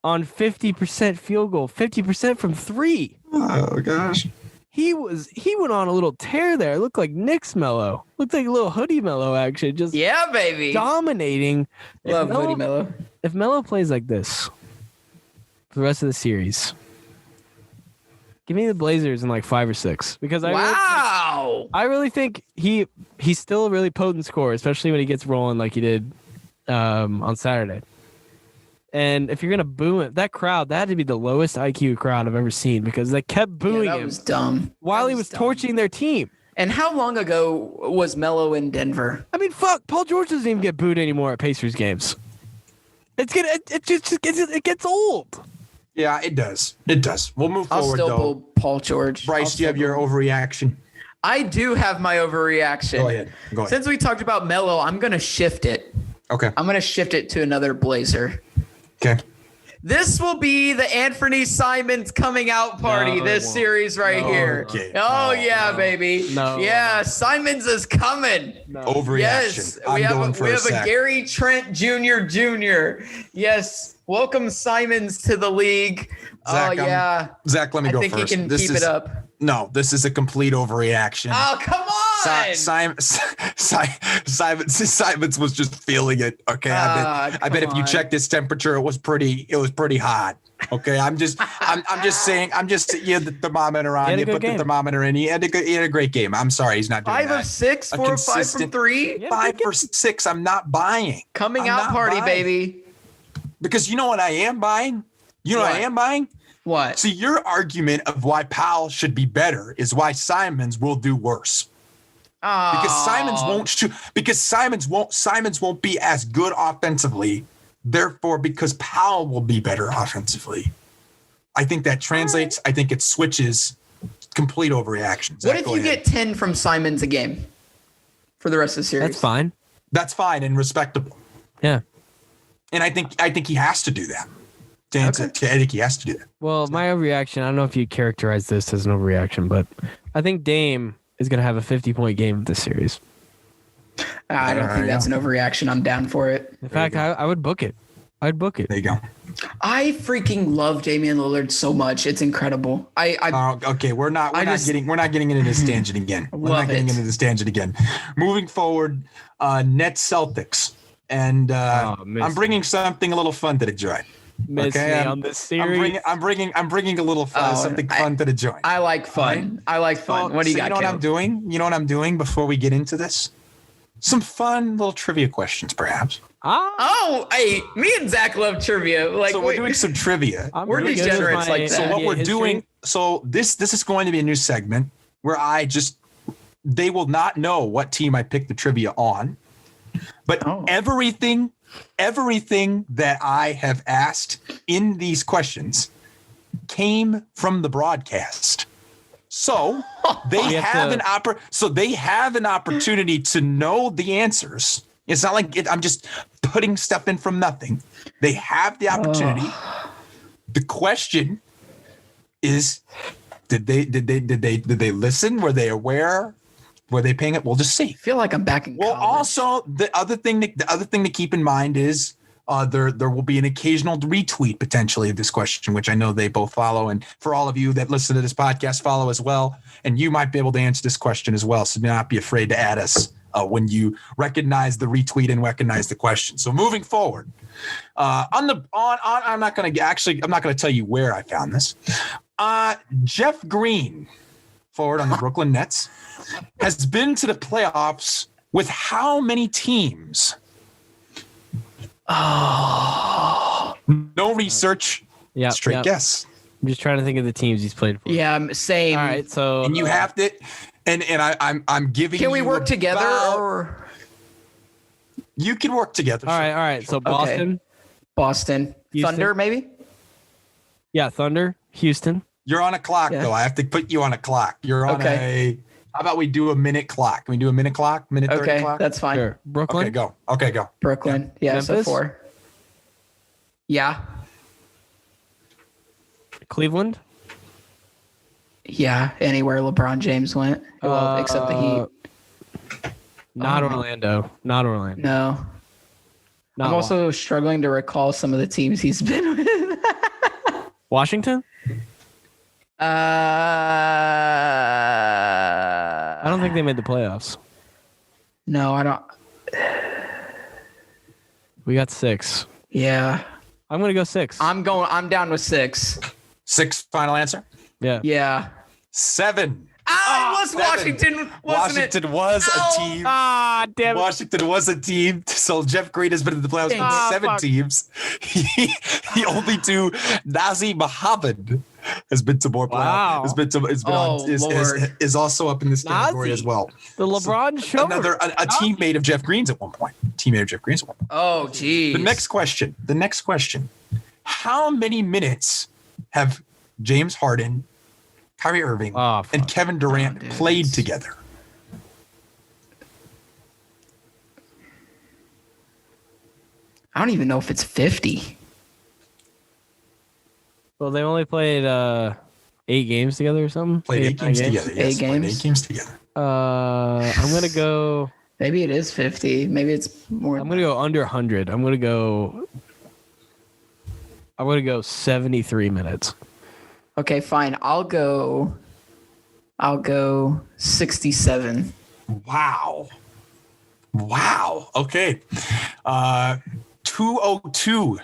on 50% field goal. 50% from 3. Oh, gosh. He went on a little tear there. It looked like Knicks Mello. Looked like a little hoodie Mello, actually. Just baby. Dominating. Love hoodie Mello. If Mello plays like this for the rest of the series, give me the Blazers in like 5 or 6. Because I really think he's still a really potent scorer, especially when he gets rolling like he did on Saturday. And if you're gonna boo it, that crowd, that had to be the lowest IQ crowd I've ever seen because they kept booing that him was dumb. while That he was dumb. torching their team. And how long ago was Melo in Denver? I mean, fuck, Paul George doesn't even get booed anymore at Pacers games. It gets old. Yeah, it does. It does. We'll move I'll forward, still though. boo Paul George. Bryce, do you have your overreaction? I do have my overreaction. Go ahead. Since we talked about Melo, I'm going to shift it. Okay. I'm going to shift it to another Blazer. Okay. This will be the Anthony Simons coming out party No, this series right here. Okay. Oh, yeah, baby. No. Yeah, Simons is coming. Overreaction. Yes, I'm we have going a, for we a have sack. a Gary Trent Jr. Yes, welcome Simons to the league. Zach, yeah. Zach, let me I go think first. he can keep it up. No, this is a complete overreaction. Oh, come on. Simons was just feeling it. Okay, I bet if you on. checked his temperature, it was pretty hot. Okay, I'm just saying. The thermometer on. He had a You good put the game. thermometer in. He had a great game. I'm sorry, he's not doing 5 that. of 6, A 4 of 5 from consistent- 3. Yeah. 5 for 6. I'm not buying. Coming I'm out not party, buying. baby. Because you know what I am buying. You know what I What? am buying. What? See, your argument of why Powell should be better is why Simons will do worse. Because Simons won't shoot. Because Simons won't be as good offensively. Therefore, because Powell will be better offensively. I think that translates. I think it switches. Complete overreaction. Zach, What if go you ahead. get 10 from Simons a game for the rest of the series? That's fine. That's fine and respectable. Yeah. And I think he has to do that. I think he has to do that. Well, my overreaction, I don't know if you characterize this as an overreaction, but I think Dame is going to have a 50-point game this series. I don't think that's an overreaction. I'm down for it. In fact, I would book it. I'd book it. There you go. I freaking love Damian Lillard so much. It's incredible. Okay, we're not getting into this tangent again. Moving forward, Nets-Celtics, and I'm bringing something a little fun to the joint. Miss me on this series. I'm bringing a little something fun to the joint. I like fun. I like fun. What do you got? You know what I'm doing? You know what I'm doing before we get into this? Some fun little trivia questions, perhaps. Oh, hey, me and Zach love trivia. Like, So we're doing some trivia. We're really good with degenerates my like that. So what NBA we're history. doing, this is going to be a new segment where they will not know what team I picked the trivia on, but everything that I have asked in these questions came from the broadcast. So they have an opportunity to know the answers. It's not like I'm just putting stuff in from nothing. They have the opportunity. The question is, did they listen? Were they aware? Were they paying it? We'll just see. I feel like I'm back in Well, college. also the other thing to keep in mind is there will be an occasional retweet potentially of this question, which I know they both follow, and for all of you that listen to this podcast, follow as well, and you might be able to answer this question as well. So do not be afraid to add us when you recognize the retweet and recognize the question. So moving forward, I'm not going to tell you where I found this. Jeff Green, forward on the Brooklyn Nets, has been to the playoffs with how many teams? No research. Yeah. Straight guess. I'm just trying to think of the teams he's played for. Yeah, same. All right, so And you have to, and I'm giving. Can we you work together? about- Or You can work together. all right. So Boston, Boston, Houston? Thunder, maybe. yeah, Thunder, Houston. You're on a clock Yeah. though. I have to put you on a clock. You're on Okay. How about we do a minute clock? Can we do a minute clock? Minute 30 Okay, clock? that's fine. Sure. Brooklyn. Okay, go. Brooklyn, yeah, so Memphis? 4. Yeah, Cleveland. yeah. Anywhere LeBron James went, well, except the Heat. Not Orlando. Not Orlando. No, Not I'm also struggling to recall some of the teams he's been with. Washington. I don't think they made the playoffs. No, I don't. We got 6. Yeah, I'm gonna go 6. I'm down with 6. 6 final answer. Yeah. Yeah. 7. Ah, it was Washington, wasn't it? Washington was a team. Ah, damn it. Washington was a team. So Jeff Green has been in the playoffs Dang with it. 7 Fuck. teams. The only 2, Nazi Muhammad has been to more playoffs. Wow. Has been Lord. is also up in this category Nazi. as well. The LeBron show. Another a teammate of Jeff Green's at one point. Oh, geez. The next question. How many minutes have James Harden, Kyrie Irving, and Kevin Durant played together? I don't even know if it's 50. Well, they only played 8 games together or something. Played 8 games together. Yes, 8 games? played 8 games together. I'm gonna go. Maybe it is 50. Maybe it's more. I'm gonna go under 100. I'm gonna go 73 minutes. Okay, fine. I'll go 67. Wow. Okay. 202.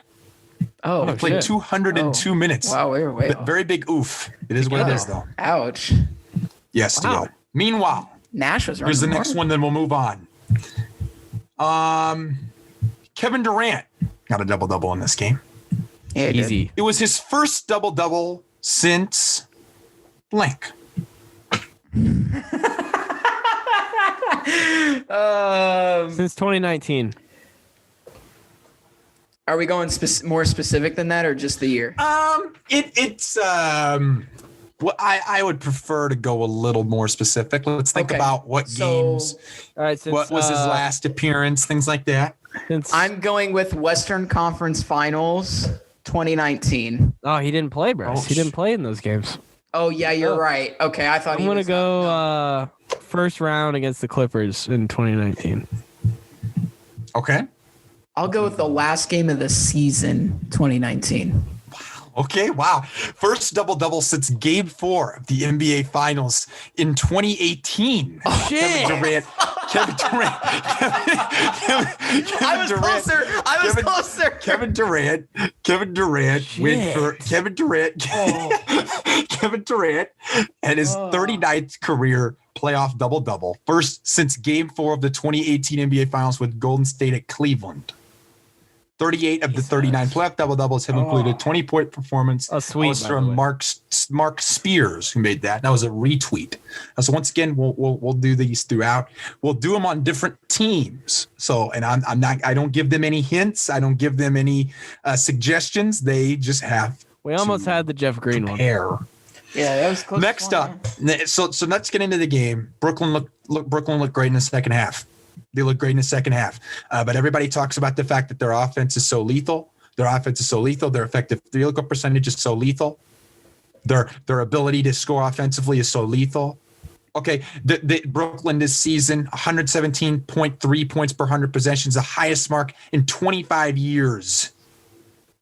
Oh, Played shit. 202 minutes. Wow, we're way off. Very big oof. It is what it is, though. Ouch. Yes, Wow. Steele. Meanwhile, Nash was here's the running next more. one, then we'll move on. Kevin Durant got a double-double in this game. Yeah, he did. Easy. It was his first double-double since blank. Since 2019. Are we going more specific than that, or just the year? It's well, I would prefer to go a little more specific. Let's think Okay. about what So- games, All right. Since, what was his last appearance, things like that. Since, I'm going with Western Conference Finals 2019. oh, he didn't play, Bryce. He didn't play in those games. Oh yeah, you're right. Okay, I thought I'm gonna go first round against the Clippers in 2019. Okay. I'll go with the last game of the season 2019. Okay. Wow. First double-double since Game 4 of the NBA Finals in 2018. Oh, Kevin Durant. I was closer. Kevin Durant went for Kevin Durant. Kevin Durant and his 39th career playoff double-double. First since Game 4 of the 2018 NBA Finals with Golden State at Cleveland. 38 of the 39 playoff double-doubles have included a 20-point performance. A sweet, was by the from way. Mark Spears, who made that. That was a retweet. So once again, we'll do these throughout. We'll do them on different teams. So, and I don't give them any hints. I don't give them any suggestions. They just have. We almost had the Jeff Green one. Pair. Yeah, that was close. Next up, so let's get into the game. Brooklyn looked great in the second half. They look great in the second half. But everybody talks about the fact that their offense is so lethal. Their effective field goal percentage is so lethal. Their ability to score offensively is so lethal. Okay, the Brooklyn this season, 117.3 points per 100 possessions, the highest mark in 25 years.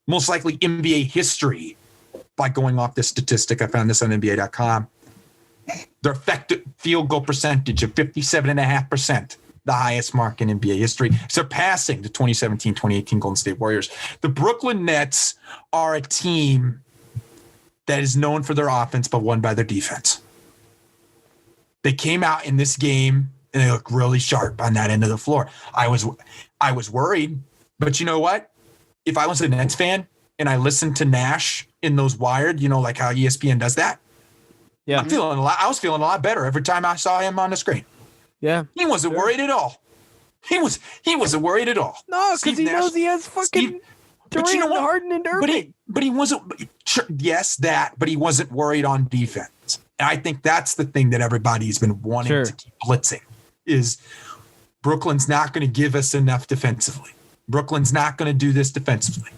Most likely NBA history by going off this statistic. I found this on NBA.com. Their effective field goal percentage of 57.5%. The highest mark in NBA history, surpassing the 2017-2018 Golden State Warriors. The Brooklyn Nets are a team that is known for their offense, but won by their defense. They came out in this game and they looked really sharp on that end of the floor. I was worried, but you know what? If I was a Nets fan and I listened to Nash in those Wired, like how ESPN does that, Yeah. I was feeling a lot better every time I saw him on the screen. Yeah. He wasn't worried at all. He wasn't worried at all. No, Steve because he Nash- knows he has fucking but Durant, you know what? Harden, and Irving. But he wasn't. Sure, yes, that. But he wasn't worried on defense. And I think that's the thing that everybody's been wanting to keep blitzing is Brooklyn's not going to give us enough defensively. Brooklyn's not going to do this defensively.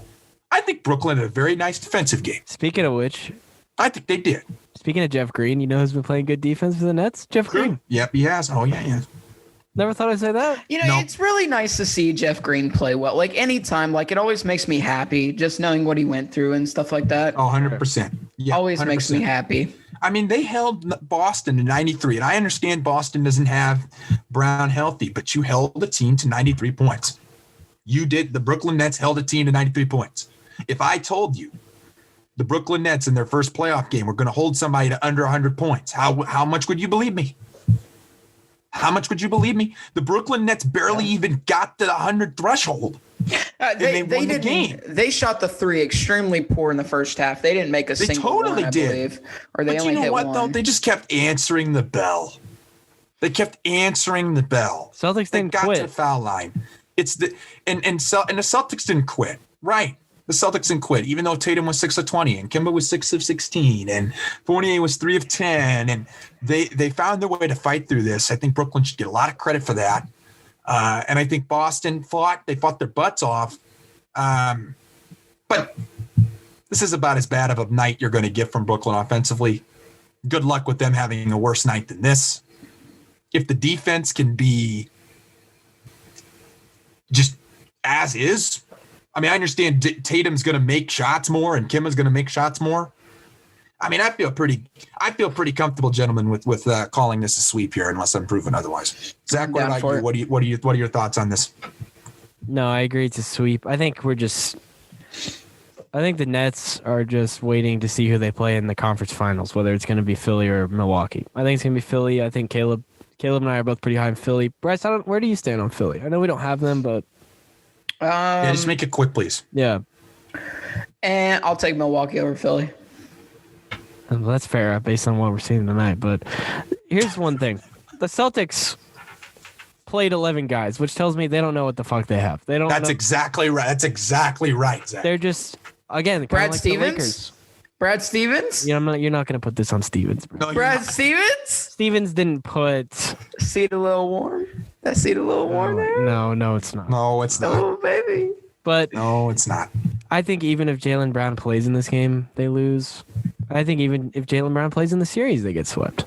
I think Brooklyn had a very nice defensive game. Speaking of which, I think they did. speaking of Jeff Green, you know who's been playing good defense for the Nets? Jeff Green. Yep, he has. Oh yeah. Never thought I'd say that. No. It's really nice to see Jeff Green play well. Like anytime, it always makes me happy just knowing what he went through and stuff like that. Oh, 100%. Yeah, Always 100%. makes me happy. I mean, they held Boston to 93, and I understand Boston doesn't have Brown healthy, but you held a team to 93 points. You did. The Brooklyn Nets held a team to 93 points. If I told you the Brooklyn Nets in their first playoff game were going to hold somebody to under 100 points. How much would you believe me? How much would you believe me? The Brooklyn Nets barely even got to the 100 threshold. They won the game. They shot the three extremely poor in the first half. They didn't make a single one, I believe. Or they only hit one. Though? They just kept answering the bell. Celtics didn't got quit. to the foul line. It's the and the Celtics didn't quit. Right. The Celtics didn't quit, even though Tatum was 6 of 20 and Kemba was 6 of 16 and Fournier was 3 of 10. And they found their way to fight through this. I think Brooklyn should get a lot of credit for that. And I think Boston fought their butts off. But this is about as bad of a night you're going to get from Brooklyn offensively. Good luck with them having a worse night than this. If the defense can be just as is, I mean, I understand Tatum's going to make shots more and Kemba's going to make shots more. I mean, I feel pretty comfortable, gentlemen, with calling this a sweep here, unless I'm proven otherwise. Zach, what about you? What are your thoughts on this? No, I agree. It's a sweep. I think the Nets are just waiting to see who they play in the conference finals, whether it's going to be Philly or Milwaukee. I think it's going to be Philly. I think Caleb and I are both pretty high in Philly. Bryce, where do you stand on Philly? I know we don't have them, but yeah, just make it quick, please. Yeah. And I'll take Milwaukee over Philly. Well, that's fair based on what we're seeing tonight. But here's one thing: the Celtics played 11 guys, which tells me they don't know what the fuck they have. They don't. That's exactly right. That's exactly right, Zach. They're just Brad like Stevens. Brad Stevens? Yeah, you're not going to put this on Stevens. No, Brad Stevens? Stevens didn't put. Seat a little warm. That seat a little warm there? No, it's not. No, it's not. Oh, baby. But no, it's not. I think even if Jaylen Brown plays in this game, they lose. I think even if Jaylen Brown plays in the series, they get swept.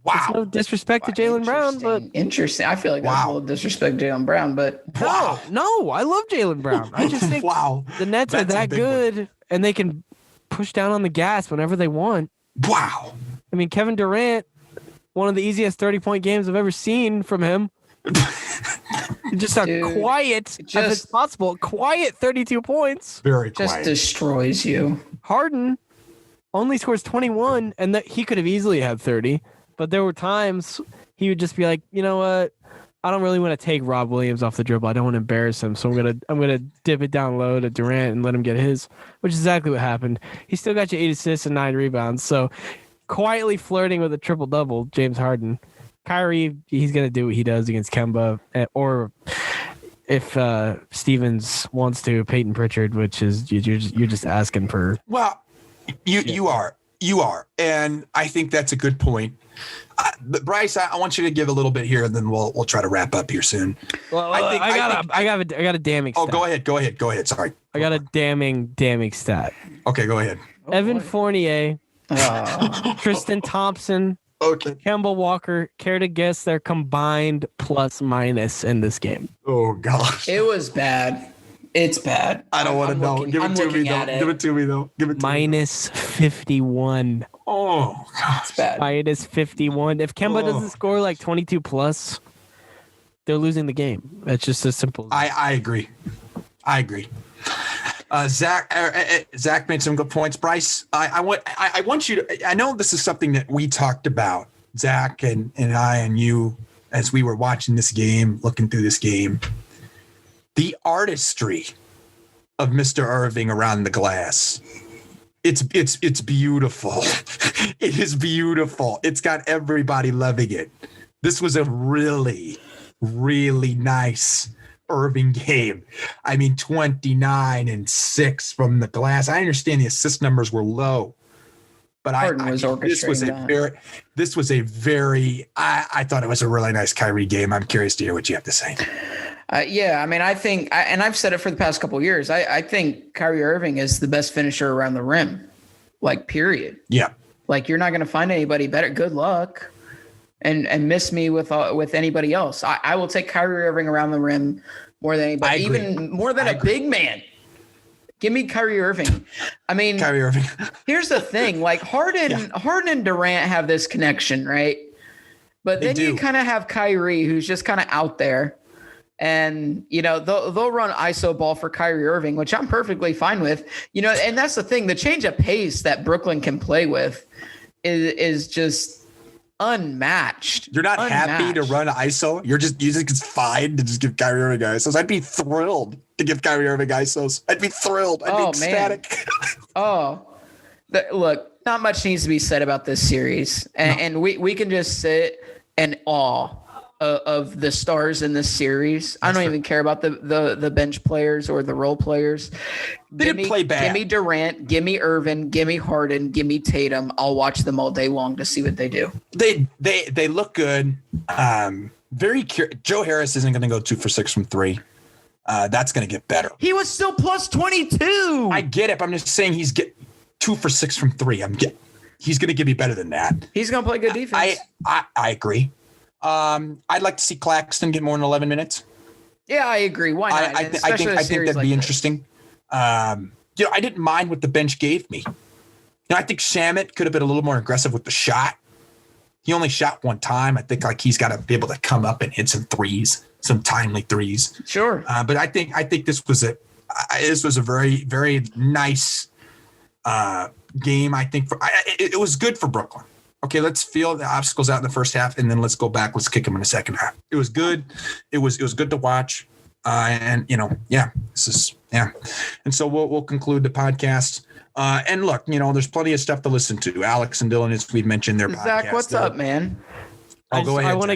Wow. It's no disrespect to Jaylen Brown, but interesting. I feel like that's a little disrespect to Jaylen Brown, but no, I love Jaylen Brown. I just think the Nets are that good, and they can push down on the gas whenever they want. Wow. I mean, Kevin Durant, one of the easiest 30-point games I've ever seen from him. Just quiet as it's possible. Quiet 32 points. Very quiet. Just destroys you. Harden only scores 21, and that he could have easily had 30. But there were times he would just be like, you know what? I don't really want to take Rob Williams off the dribble. I don't want to embarrass him, so I'm gonna dip it down low to Durant and let him get his, which is exactly what happened. He still got you 8 assists and 9 rebounds. So quietly flirting with a triple double, James Harden. Kyrie, he's gonna do what he does against Kemba, or if Stevens wants to, Peyton Pritchard, which is you're just asking for. Well, you are, and I think that's a good point. But Bryce, I want you to give a little bit here, and then we'll try to wrap up here soon. Well, I got a damning stat. Oh, go ahead. Sorry. I got a damning stat. Okay, go ahead. Evan Fournier, Tristan Thompson, Kemba Walker, care to guess their combined plus minus in this game? Oh, gosh. It was bad. It's bad. I don't want to know. Give it to me, though. Minus 51. Oh, gosh. It's bad. Minus 51. If Kemba doesn't score like 22 plus, they're losing the game. That's just as simple. I agree. Zach made some good points. Bryce, I want you to. I know this is something that we talked about, Zach and I and you, as we were watching this game, looking through this game. The artistry of Mr. Irving around the glass. It's beautiful. It is beautiful. It's got everybody loving it. This was a really, really nice Irving game. I mean, 29 and 6 from the glass. I understand the assist numbers were low, but I thought it was a really nice Kyrie game. I'm curious to hear what you have to say. Yeah, I mean, I think, and I've said it for the past couple of years, I think Kyrie Irving is the best finisher around the rim, like, period. Yeah. Like, you're not going to find anybody better. Good luck. And miss me with anybody else. I will take Kyrie Irving around the rim more than anybody, even more than a big man. Give me Kyrie Irving. I mean, Kyrie Irving. Here's the thing. Like, Harden and Durant have this connection, right? But then you kind of have Kyrie, who's just kind of out there. And, they'll run ISO ball for Kyrie Irving, which I'm perfectly fine with, and that's the thing. The change of pace that Brooklyn can play with is just unmatched. You're not happy to run ISO. You think it's fine to just give Kyrie Irving ISOs. I'd be thrilled to give Kyrie Irving ISOs. I'd be thrilled. I'd be ecstatic. Look, not much needs to be said about this series. And we can just sit in awe of the stars in this series. I don't even care about the bench players or the role players. They didn't play bad. Give me Durant, give me Irvin, give me Harden, give me Tatum. I'll watch them all day long to see what they do. They look good. Very curious. Joe Harris isn't going to go 2 for 6 from 3. That's going to get better. He was still plus 22. I get it. But I'm just saying he's 2 for 6 from 3. He's going to give me better than that. He's going to play good defense. I agree. I'd like to see Claxton get more than 11 minutes. Yeah, I agree. Why not? I think that'd be interesting. I didn't mind what the bench gave me. I think Shamet could have been a little more aggressive with the shot. He only shot one time. I think he's got to be able to come up and hit some threes, some timely threes. Sure. But I think this was a very, very nice game. I think it was good for Brooklyn. Okay, let's feel the obstacles out in the first half, and then let's go back. Let's kick them in the second half. It was good. It was good to watch. And so we'll conclude the podcast. And look, there's plenty of stuff to listen to. Alex and Dylan, as we mentioned, their podcast. Zach, what's up, man? Go ahead. I want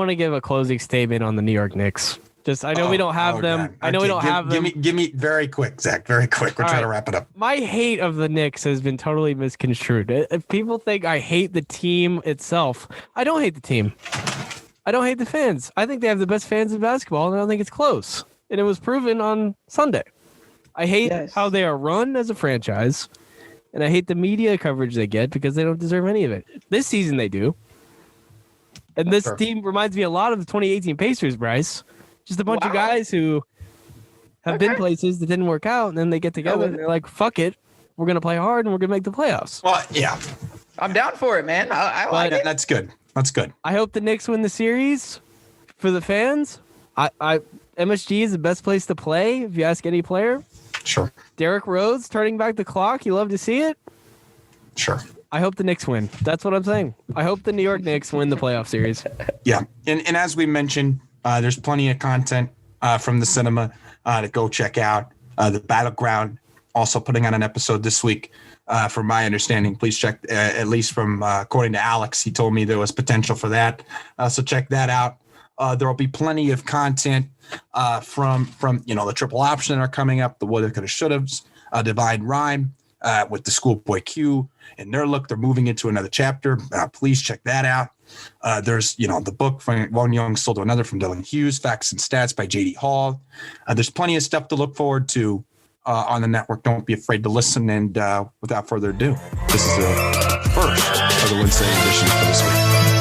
to give a closing statement on the New York Knicks. I know we don't have them. God. I know we don't have them. Give me very quick, Zach. Very quick. We're trying to wrap it up. My hate of the Knicks has been totally misconstrued. If people think I hate the team itself, I don't hate the team. I don't hate the fans. I think they have the best fans in basketball, and I don't think it's close. And it was proven on Sunday. I hate how they are run as a franchise, and I hate the media coverage they get because they don't deserve any of it. This season they do. And this team reminds me a lot of the 2018 Pacers, Bryce. Just a bunch of guys who have been places that didn't work out, and then they get together and they're like, fuck it. We're going to play hard, and we're going to make the playoffs. Well, yeah. I'm down for it, man. I like it. That's good. That's good. I hope the Knicks win the series for the fans. MSG is the best place to play, if you ask any player. Sure. Derrick Rose turning back the clock. You love to see it. Sure. I hope the Knicks win. That's what I'm saying. I hope the New York Knicks win the playoff series. Yeah. And as we mentioned, there's plenty of content from the cinema to go check out. The Battleground also putting on an episode this week. From my understanding, please check, at least from according to Alex, he told me there was potential for that. So check that out. There will be plenty of content from the triple option that are coming up, the woulda, coulda, shouldas, Divine Rhyme with the Schoolboy Q and their look. They're moving into another chapter. Please check that out. There's, the book from One Young Soul to Another from Dylan Hughes, Facts and Stats by J.D. Hall. There's plenty of stuff to look forward to on the network. Don't be afraid to listen. And without further ado, this is the first of the LynnSanity edition for this week.